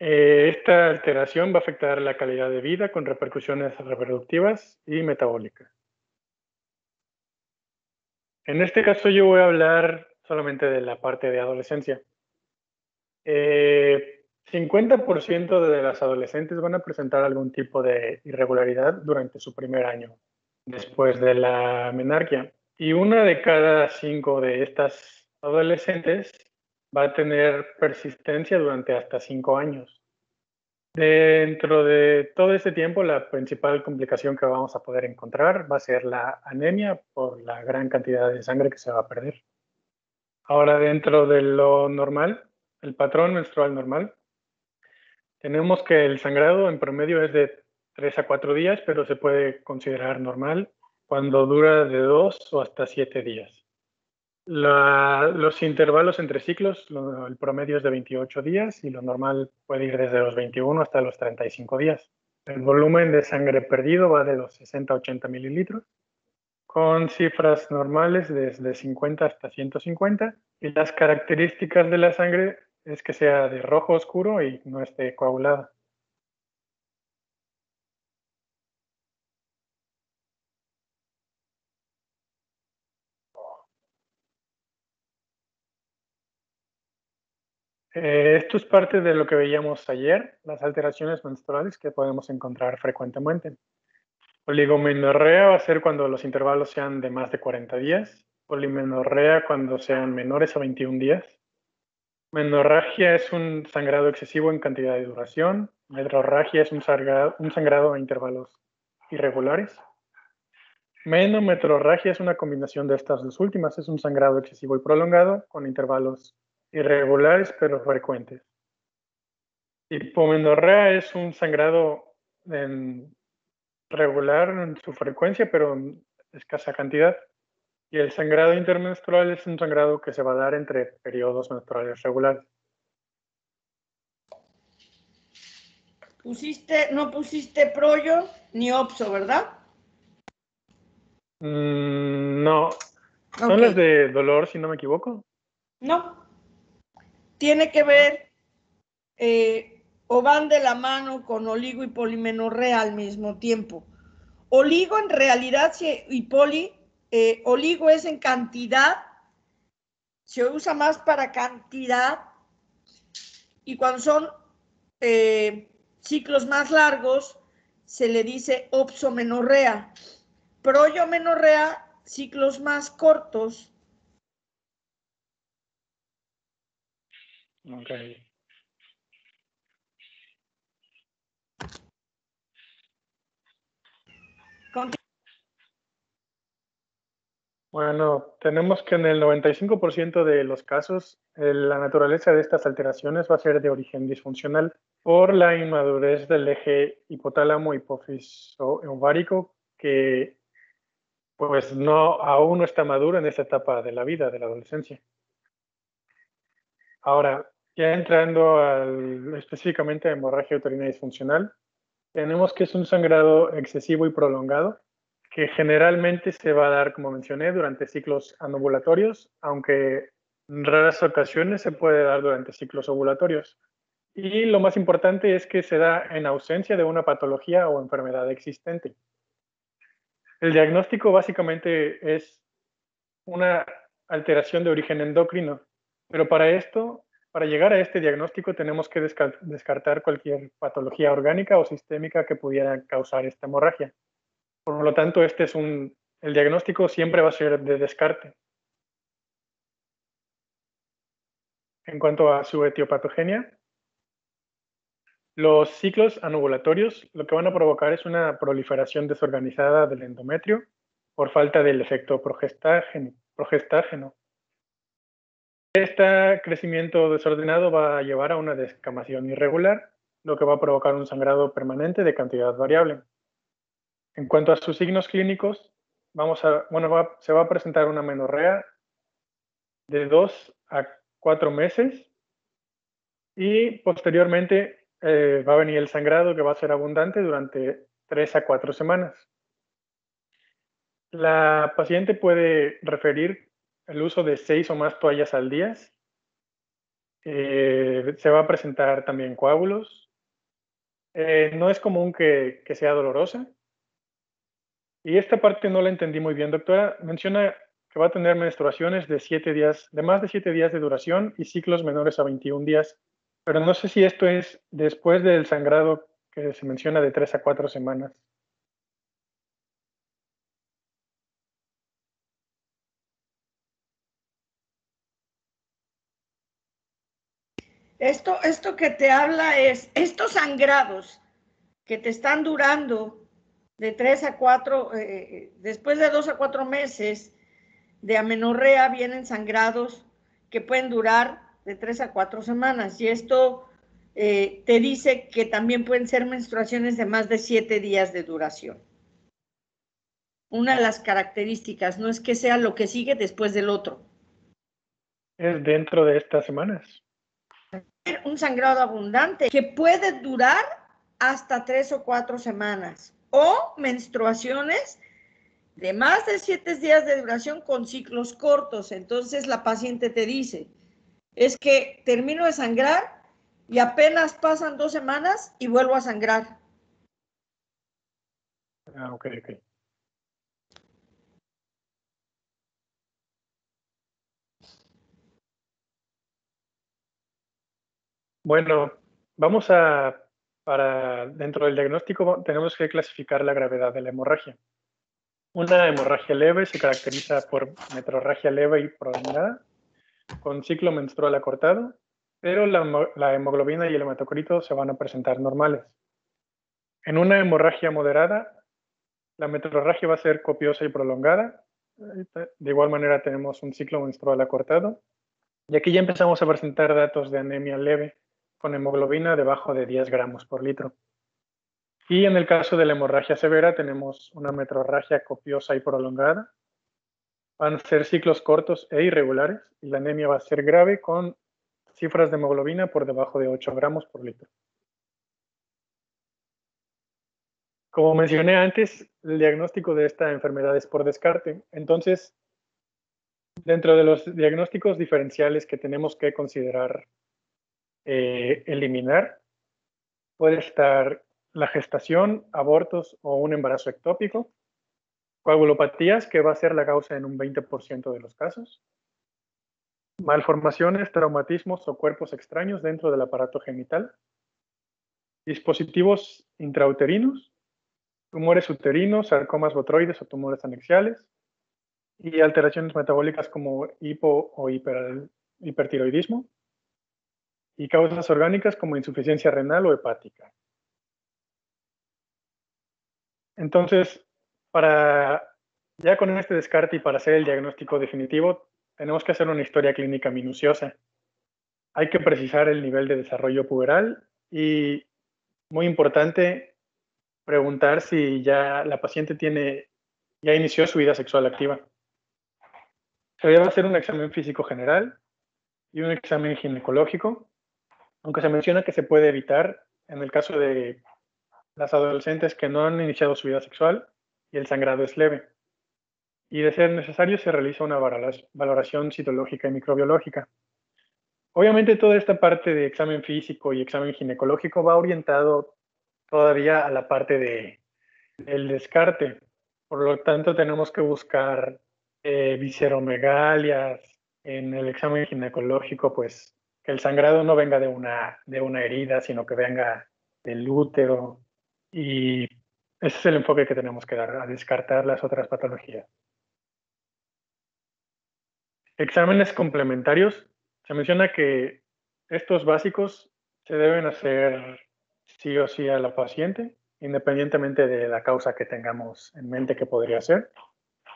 Esta alteración va a afectar la calidad de vida con repercusiones reproductivas y metabólicas. En este caso yo voy a hablar solamente de la parte de adolescencia. 50% de las adolescentes van a presentar algún tipo de irregularidad durante su primer año después de la menarquia. Y una de cada 5 de estas adolescentes va a tener persistencia durante hasta 5 años. Dentro de todo este tiempo, la principal complicación que vamos a poder encontrar va a ser la anemia por la gran cantidad de sangre que se va a perder. Ahora, dentro de lo normal, el patrón menstrual normal, tenemos que el sangrado en promedio es de 3 a 4 días, pero se puede considerar normal cuando dura de 2 o hasta 7 días. Los intervalos entre ciclos, el promedio es de 28 días y lo normal puede ir desde los 21 hasta los 35 días. El volumen de sangre perdido va de los 60 a 80 mililitros, con cifras normales desde 50 hasta 150, y las características de la sangre es que sea de rojo oscuro y no esté coagulada. Esto es parte de lo que veíamos ayer, las alteraciones menstruales que podemos encontrar frecuentemente. Oligomenorrea va a ser cuando los intervalos sean de más de 40 días. Polimenorrea cuando sean menores a 21 días. Menorragia es un sangrado excesivo en cantidad y duración. Metrorragia es un sangrado a intervalos irregulares. Menometrorragia es una combinación de estas dos últimas. Es un sangrado excesivo y prolongado con intervalos irregulares pero frecuentes. Hipomenorrea es un sangrado regular en su frecuencia, pero en escasa cantidad. Y el sangrado intermenstrual es un sangrado que se va a dar entre periodos menstruales regulares. No pusiste Proyo ni Opso, ¿verdad? No. ¿Son Ok. las de dolor, si no me equivoco? No. Tiene que ver o van de la mano con oligo y polimenorrea al mismo tiempo. Oligo en realidad y oligo es en cantidad, se usa más para cantidad, y cuando son ciclos más largos se le dice opsomenorrea. Proyomenorrea, ciclos más cortos. Okay. Bueno, tenemos que en el 95% de los casos la naturaleza de estas alteraciones va a ser de origen disfuncional por la inmadurez del eje hipotálamo hipófiso ovárico, que pues aún no está maduro en esta etapa de la vida, de la adolescencia. Ahora, ya entrando específicamente a hemorragia uterina disfuncional, tenemos que es un sangrado excesivo y prolongado, que generalmente se va a dar, como mencioné, durante ciclos anovulatorios, aunque en raras ocasiones se puede dar durante ciclos ovulatorios. Y lo más importante es que se da en ausencia de una patología o enfermedad existente. El diagnóstico básicamente es una alteración de origen endocrino, pero para esto Para llegar a este diagnóstico tenemos que descartar cualquier patología orgánica o sistémica que pudiera causar esta hemorragia. Por lo tanto, el diagnóstico siempre va a ser de descarte. En cuanto a su etiopatogenia, los ciclos anovulatorios lo que van a provocar es una proliferación desorganizada del endometrio por falta del efecto progestágeno. Este crecimiento desordenado va a llevar a una descamación irregular, lo que va a provocar un sangrado permanente de cantidad variable. En cuanto a sus signos clínicos, se va a presentar una amenorrea de 2 a 4 meses y posteriormente va a venir el sangrado, que va a ser abundante durante 3 a 4 semanas. La paciente puede referir el uso de 6 o más toallas al día. Se va a presentar también coágulos. No es común que sea dolorosa. Y esta parte no la entendí muy bien, doctora. Menciona que va a tener menstruaciones de más de 7 días de duración y ciclos menores a 21 días. Pero no sé si esto es después del sangrado que se menciona de 3 a 4 semanas. Esto que te habla es, estos sangrados que te están durando de 3 a 4, después de 2 a 4 meses de amenorrea vienen sangrados que pueden durar de 3 a 4 semanas. Y esto te dice que también pueden ser menstruaciones de más de 7 días de duración. Una de las características no es que sea lo que sigue después del otro. Es dentro de estas semanas. Un sangrado abundante que puede durar hasta 3 o 4 semanas. O menstruaciones de más de 7 días de duración con ciclos cortos. Entonces la paciente te dice, es que termino de sangrar y apenas pasan 2 semanas y vuelvo a sangrar. Ah, ok. Bueno, dentro del diagnóstico tenemos que clasificar la gravedad de la hemorragia. Una hemorragia leve se caracteriza por metrorragia leve y prolongada, con ciclo menstrual acortado, pero la hemoglobina y el hematocrito se van a presentar normales. En una hemorragia moderada, la metrorragia va a ser copiosa y prolongada. De igual manera tenemos un ciclo menstrual acortado. Y aquí ya empezamos a presentar datos de anemia leve, con hemoglobina debajo de 10 gramos por litro. Y en el caso de la hemorragia severa tenemos una metrorragia copiosa y prolongada. Van a ser ciclos cortos e irregulares y la anemia va a ser grave con cifras de hemoglobina por debajo de 8 gramos por litro. Como mencioné antes, el diagnóstico de esta enfermedad es por descarte. Entonces, dentro de los diagnósticos diferenciales que tenemos que considerar eliminar, puede estar la gestación, abortos o un embarazo ectópico, coagulopatías, que va a ser la causa en un 20% de los casos, malformaciones, traumatismos o cuerpos extraños dentro del aparato genital, dispositivos intrauterinos, tumores uterinos, sarcomas botroides o tumores anexiales, y alteraciones metabólicas como hipo o hipertiroidismo, y causas orgánicas como insuficiencia renal o hepática. Entonces, ya con este descarte y para hacer el diagnóstico definitivo, tenemos que hacer una historia clínica minuciosa. Hay que precisar el nivel de desarrollo puberal y, muy importante, preguntar si ya la paciente ya inició su vida sexual activa. Se debe hacer un examen físico general y un examen ginecológico, aunque se menciona que se puede evitar en el caso de las adolescentes que no han iniciado su vida sexual y el sangrado es leve. Y de ser necesario se realiza una valoración citológica y microbiológica. Obviamente toda esta parte de examen físico y examen ginecológico va orientado todavía a la parte del descarte. Por lo tanto, tenemos que buscar visceromegalias. En el examen ginecológico, pues que el sangrado no venga de una herida, sino que venga del útero. Y ese es el enfoque que tenemos que dar, a descartar las otras patologías. Exámenes complementarios. Se menciona que estos básicos se deben hacer sí o sí a la paciente, independientemente de la causa que tengamos en mente que podría ser.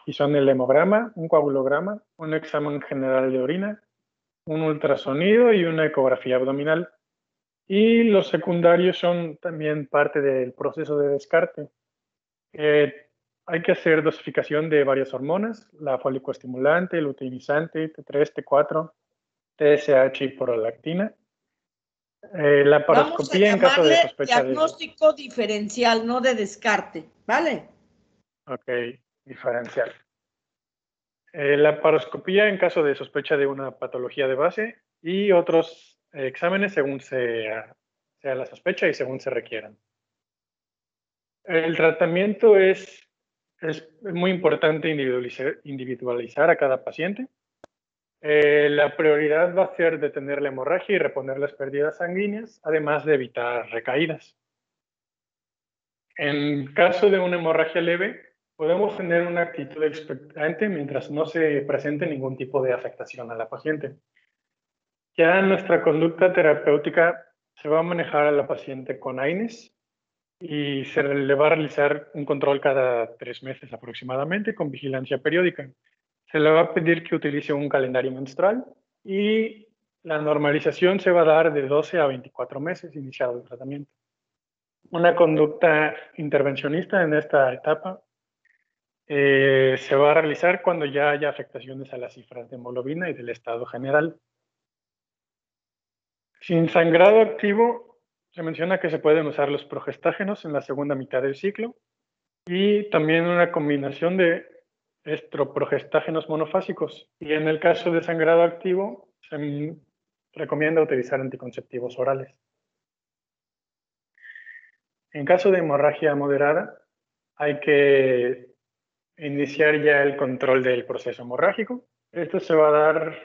Y son el hemograma, un coagulograma, un examen general de orina, un ultrasonido y una ecografía abdominal. Y los secundarios son también parte del proceso de descarte. Hay que hacer dosificación de varias hormonas, la folicoestimulante, el luteinizante, T3, T4, TSH y prolactina. La Vamos a paroscopía en caso de llamarle sospecha de... diagnóstico diferencial, no de descarte, ¿vale? Ok, diferencial. La paroscopía en caso de sospecha de una patología de base y otros exámenes según sea la sospecha y según se requieran. El tratamiento es muy importante individualizar a cada paciente. La prioridad va a ser detener la hemorragia y reponer las pérdidas sanguíneas, además de evitar recaídas. En caso de una hemorragia leve, podemos tener una actitud expectante mientras no se presente ningún tipo de afectación a la paciente. Ya nuestra conducta terapéutica se va a manejar a la paciente con AINES y se le va a realizar un control cada 3 meses aproximadamente con vigilancia periódica. Se le va a pedir que utilice un calendario menstrual y la normalización se va a dar de 12 a 24 meses iniciado el tratamiento. Una conducta intervencionista en esta etapa se va a realizar cuando ya haya afectaciones a las cifras de hemoglobina y del estado general. Sin sangrado activo, se menciona que se pueden usar los progestágenos en la segunda mitad del ciclo y también una combinación de estroprogestágenos monofásicos. Y en el caso de sangrado activo, se recomienda utilizar anticonceptivos orales. En caso de hemorragia moderada, hay que iniciar ya el control del proceso hemorrágico. Esto se va a dar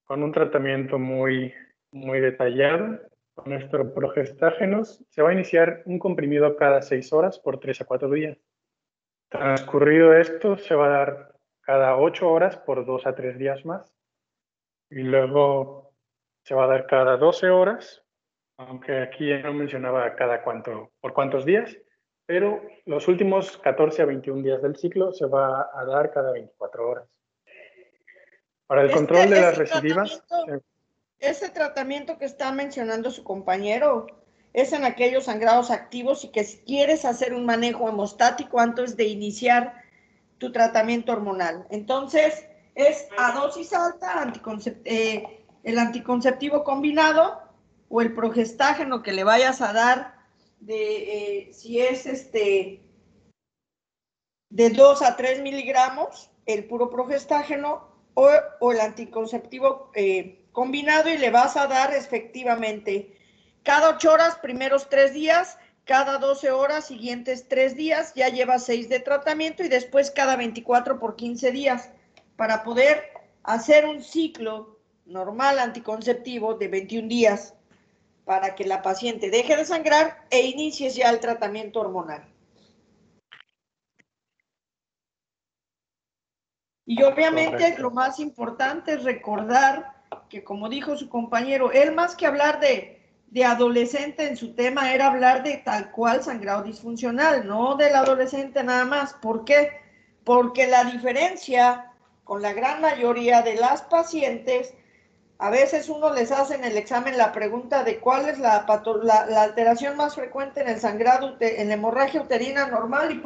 con un tratamiento muy detallado. Con estroprogestágenos se va a iniciar un comprimido cada 6 horas por 3 a 4 días. Transcurrido esto, se va a dar cada 8 horas por 2 a 3 días más. Y luego se va a dar cada 12 horas, aunque aquí ya no mencionaba por cuántos días, pero los últimos 14 a 21 días del ciclo se va a dar cada 24 horas. Para el control de las recidivas... Ese tratamiento que está mencionando su compañero es en aquellos sangrados activos y que si quieres hacer un manejo hemostático antes de iniciar tu tratamiento hormonal. Entonces, es a dosis alta, el anticonceptivo combinado o el progestágeno que le vayas a dar si es de 2 a 3 miligramos, el puro progestágeno o el anticonceptivo combinado y le vas a dar efectivamente cada 8 horas, primeros 3 días, cada 12 horas, siguientes 3 días, ya llevas 6 de tratamiento y después cada 24 por 15 días para poder hacer un ciclo normal anticonceptivo de 21 días para que la paciente deje de sangrar e inicies ya el tratamiento hormonal. Y obviamente correcto, lo más importante es recordar que, como dijo su compañero, él más que hablar de adolescente en su tema, era hablar de tal cual sangrado disfuncional, no del adolescente nada más. ¿Por qué? Porque la diferencia con la gran mayoría de las pacientes, a veces uno les hace en el examen la pregunta de cuál es la alteración más frecuente en el sangrado, en la hemorragia uterina normal,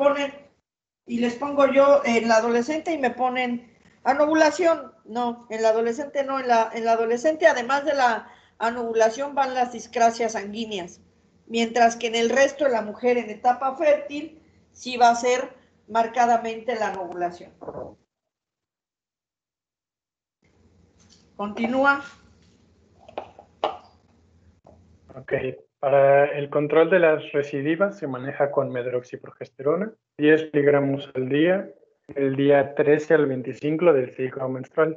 y les pongo yo en la adolescente y me ponen anovulación. No, en la adolescente no, en la adolescente además de la anovulación van las discrasias sanguíneas, mientras que en el resto de la mujer en etapa fértil sí va a ser marcadamente la anovulación. Continúa. Ok, para el control de las recidivas se maneja con medroxiprogesterona, 10 miligramos al día, el día 13 al 25 del ciclo menstrual.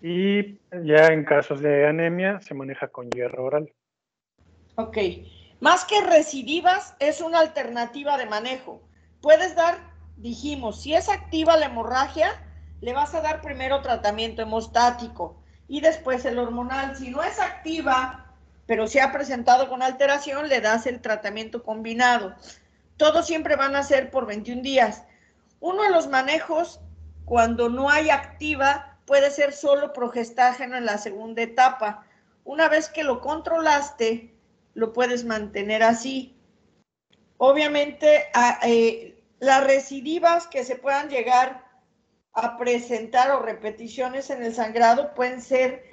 Y ya en casos de anemia se maneja con hierro oral. Ok. Más que recidivas, es una alternativa de manejo. Puedes dar, dijimos, si es activa la hemorragia, le vas a dar primero tratamiento hemostático y después el hormonal. Si no es activa, pero se ha presentado con alteración, le das el tratamiento combinado. Todos siempre van a ser por 21 días. Uno de los manejos, cuando no hay activa, puede ser solo progestágeno en la segunda etapa. Una vez que lo controlaste, lo puedes mantener así. Obviamente, las recidivas que se puedan llegar a presentar o repeticiones en el sangrado pueden ser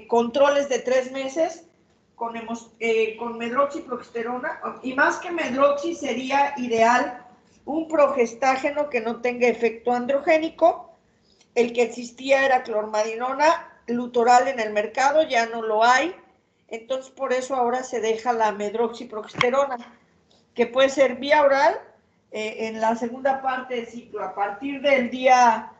controles de 3 meses con medroxiprogesterona, y más que medroxi sería ideal un progestágeno que no tenga efecto androgénico. El que existía era clormadinona, Lutoral en el mercado, ya no lo hay. Entonces, por eso ahora se deja la medroxiprogesterona, que puede ser vía oral en la segunda parte del ciclo, a partir del día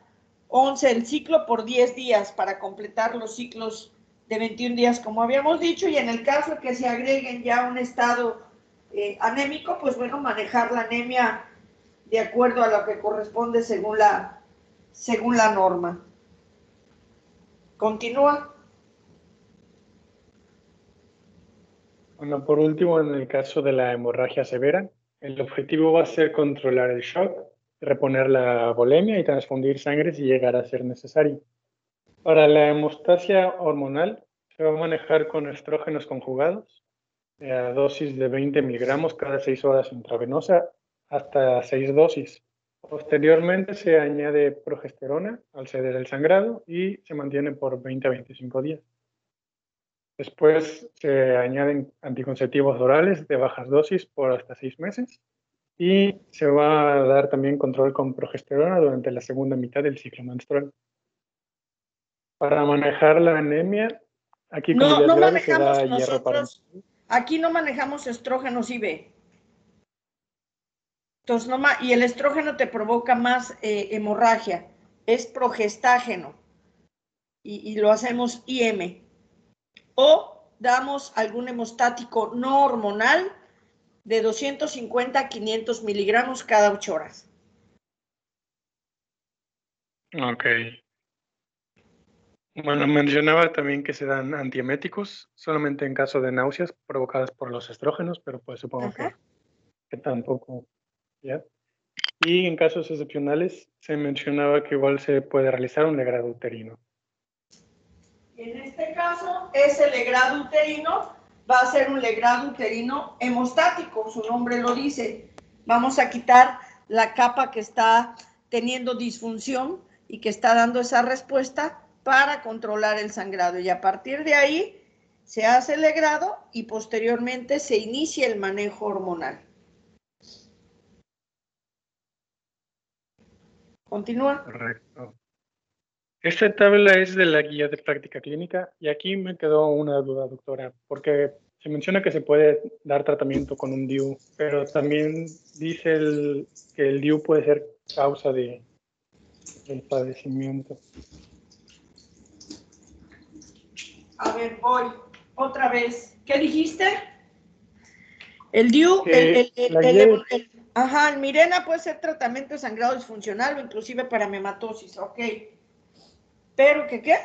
11 del ciclo por 10 días, para completar los ciclos de 21 días, como habíamos dicho, y en el caso de que se agreguen ya un estado anémico, pues bueno, manejar la anemia de acuerdo a lo que corresponde según la norma. Continúa. Bueno, por último, en el caso de la hemorragia severa, el objetivo va a ser controlar el shock, reponer la volemia y transfundir sangre si llegara a ser necesario. Para la hemostasia hormonal, se va a manejar con estrógenos conjugados a dosis de 20 miligramos cada 6 horas intravenosa hasta 6 dosis. Posteriormente se añade progesterona al ceder el sangrado y se mantiene por 20 a 25 días. Después se añaden anticonceptivos orales de bajas dosis por hasta 6 meses y se va a dar también control con progesterona durante la segunda mitad del ciclo menstrual. Para manejar la anemia, aquí como ya es grave se da hierro para... Aquí no manejamos estrógenos IV. Entonces, y el estrógeno te provoca más hemorragia. Es progestágeno. Y lo hacemos IM. O damos algún hemostático no hormonal de 250 a 500 miligramos cada 8 horas. Ok. Bueno, mencionaba también que se dan antieméticos solamente en caso de náuseas provocadas por los estrógenos, pero pues supongo que tampoco, ¿ya? Y en casos excepcionales se mencionaba que igual se puede realizar un legrado uterino. En este caso, ese legrado uterino va a ser un legrado uterino hemostático, su nombre lo dice. Vamos a quitar la capa que está teniendo disfunción y que está dando esa respuesta para controlar el sangrado. Y a partir de ahí se hace el legrado y posteriormente se inicia el manejo hormonal. Continúa. Correcto. Esta tabla es de la guía de práctica clínica y aquí me quedó una duda, doctora, porque se menciona que se puede dar tratamiento con un DIU, pero también dice que el DIU puede ser causa del padecimiento. A ver, voy otra vez. ¿Qué dijiste? El DIU, el Mirena puede ser tratamiento de sangrado disfuncional o inclusive para hematosis, ok. ¿Pero qué?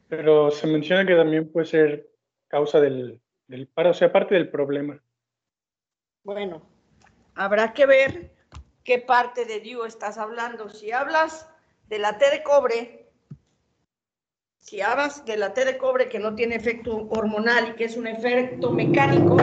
Pero se menciona que también puede ser causa del paro, o sea, parte del problema. Bueno, habrá que ver qué parte de DIU estás hablando. Si hablas de la T de cobre, que no tiene efecto hormonal y que es un efecto mecánico,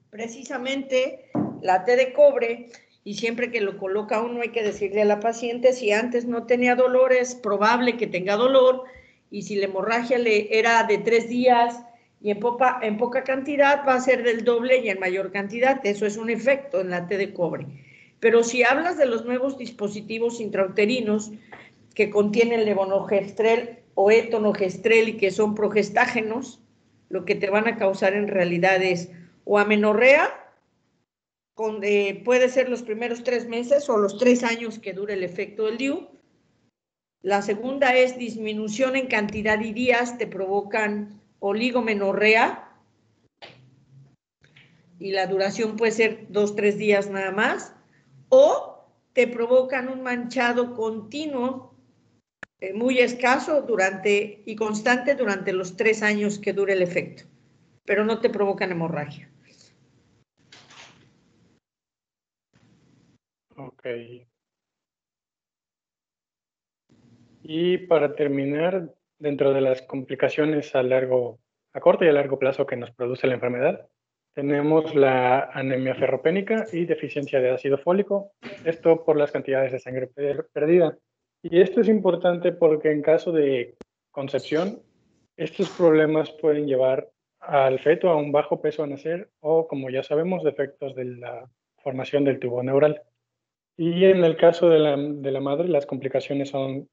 precisamente la T de cobre, y siempre que lo coloca uno hay que decirle a la paciente, si antes no tenía dolor, es probable que tenga dolor, y si la hemorragia le era de 3 días y en poca cantidad, va a ser del doble y en mayor cantidad. Eso es un efecto en la T de cobre. Pero si hablas de los nuevos dispositivos intrauterinos que contienen levonorgestrel o etonogestrel y que son progestágenos, lo que te van a causar en realidad es o amenorrea, puede ser los primeros 3 meses o los 3 años que dure el efecto del DIU, La segunda es disminución en cantidad y días, te provocan oligomenorrea y la duración puede ser 2, 3 días nada más, o te provocan un manchado continuo muy escaso y constante durante los 3 años que dure el efecto, pero no te provocan hemorragia. Ok. Y para terminar, dentro de las complicaciones a corto y a largo plazo que nos produce la enfermedad, tenemos la anemia ferropénica y deficiencia de ácido fólico, esto por las cantidades de sangre perdida. Y esto es importante porque en caso de concepción, estos problemas pueden llevar al feto a un bajo peso a nacer o, como ya sabemos, defectos de la formación del tubo neural. Y en el caso de la madre, las complicaciones son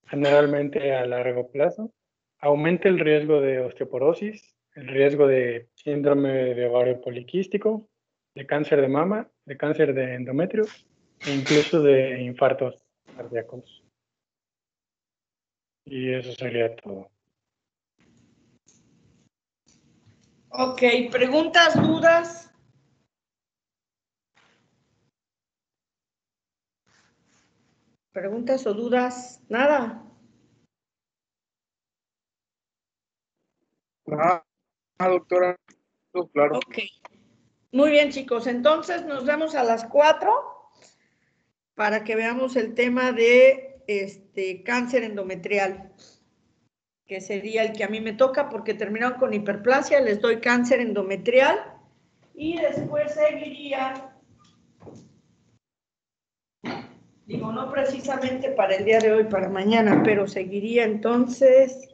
generalmente a largo plazo. Aumenta el riesgo de osteoporosis, el riesgo de síndrome de ovario poliquístico, de cáncer de mama, de cáncer de endometrio e incluso de infartos cardíacos. Y eso sería todo. Ok, preguntas, dudas. ¿Preguntas o dudas? Nada. Doctora, claro. Ok. Muy bien, chicos. Entonces nos vemos a las 4 para que veamos el tema de cáncer endometrial, que sería el que a mí me toca porque terminaron con hiperplasia, les doy cáncer endometrial y después seguiría, digo, no precisamente para el día de hoy, para mañana, pero seguiría entonces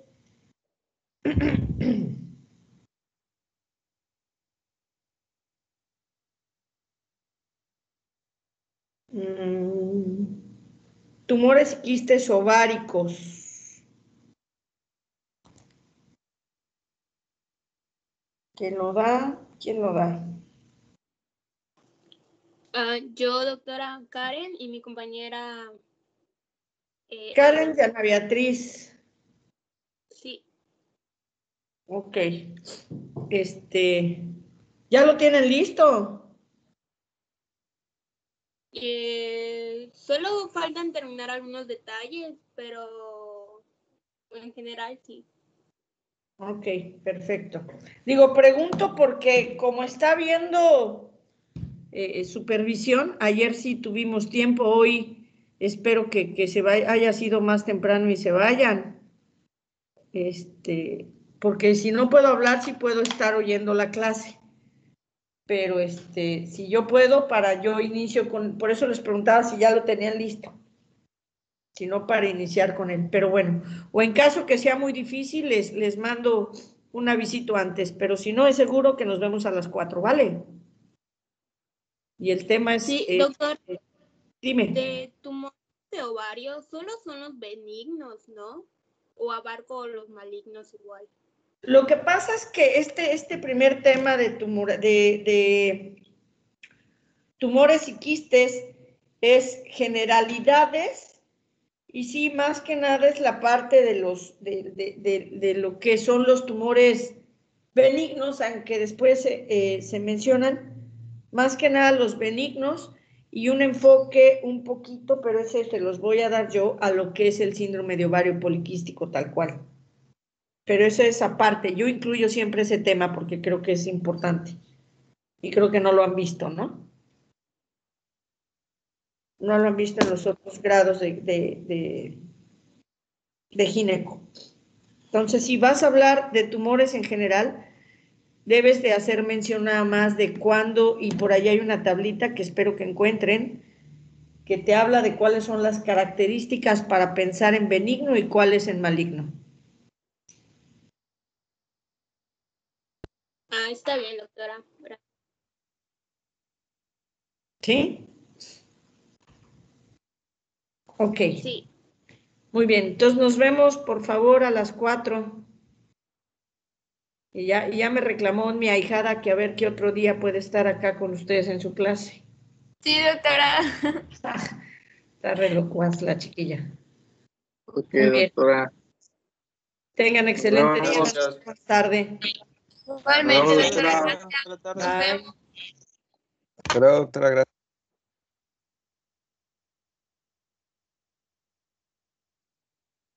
tumores y quistes ováricos. ¿Quién lo da? ¿Quién lo da? Yo, doctora Karen, y mi compañera... Karen de Ana Beatriz. Sí. Ok. ¿Ya lo tienen listo? Solo faltan terminar algunos detalles, pero en general sí. Ok, perfecto. Digo, pregunto porque como está viendo supervisión, ayer sí tuvimos tiempo, hoy espero que haya sido más temprano y se vayan. Porque si no puedo hablar, sí puedo estar oyendo la clase. Pero si yo puedo, yo inicio por eso les preguntaba si ya lo tenían listo. Si no, para iniciar con él. Pero bueno, o en caso que sea muy difícil, les mando un avisito antes, pero si no, es seguro que nos vemos a las 4, ¿vale? Y el tema es... Sí, doctor, dime. De tumores de ovario, solo son los benignos, ¿no? ¿O abarco los malignos igual? Lo que pasa es que este primer tema de tumores y quistes es generalidades y sí, más que nada es la parte de lo que son los tumores benignos, aunque después se mencionan más que nada los benignos y un enfoque un poquito, pero ese se los voy a dar yo a lo que es el síndrome de ovario poliquístico tal cual. Pero eso es aparte, yo incluyo siempre ese tema porque creo que es importante y creo que no lo han visto, ¿no? No lo han visto en los otros grados de gineco. Entonces, si vas a hablar de tumores en general, debes de hacer mención nada más de cuándo, y por ahí hay una tablita que espero que encuentren, que te habla de cuáles son las características para pensar en benigno y cuáles en maligno. Está bien, doctora. ¿Sí? Ok. Sí. Muy bien, entonces nos vemos por favor a las 4. Y ya me reclamó mi ahijada que a ver qué otro día puede estar acá con ustedes en su clase. Sí, doctora. Está re locuaz la chiquilla. Ok, Muy bien. doctora. Tengan excelente No, día. Nos gracias. vemos más tarde. Igualmente, No, doctora. doctora. Nos Bye. vemos. Pero, doctora, gracias.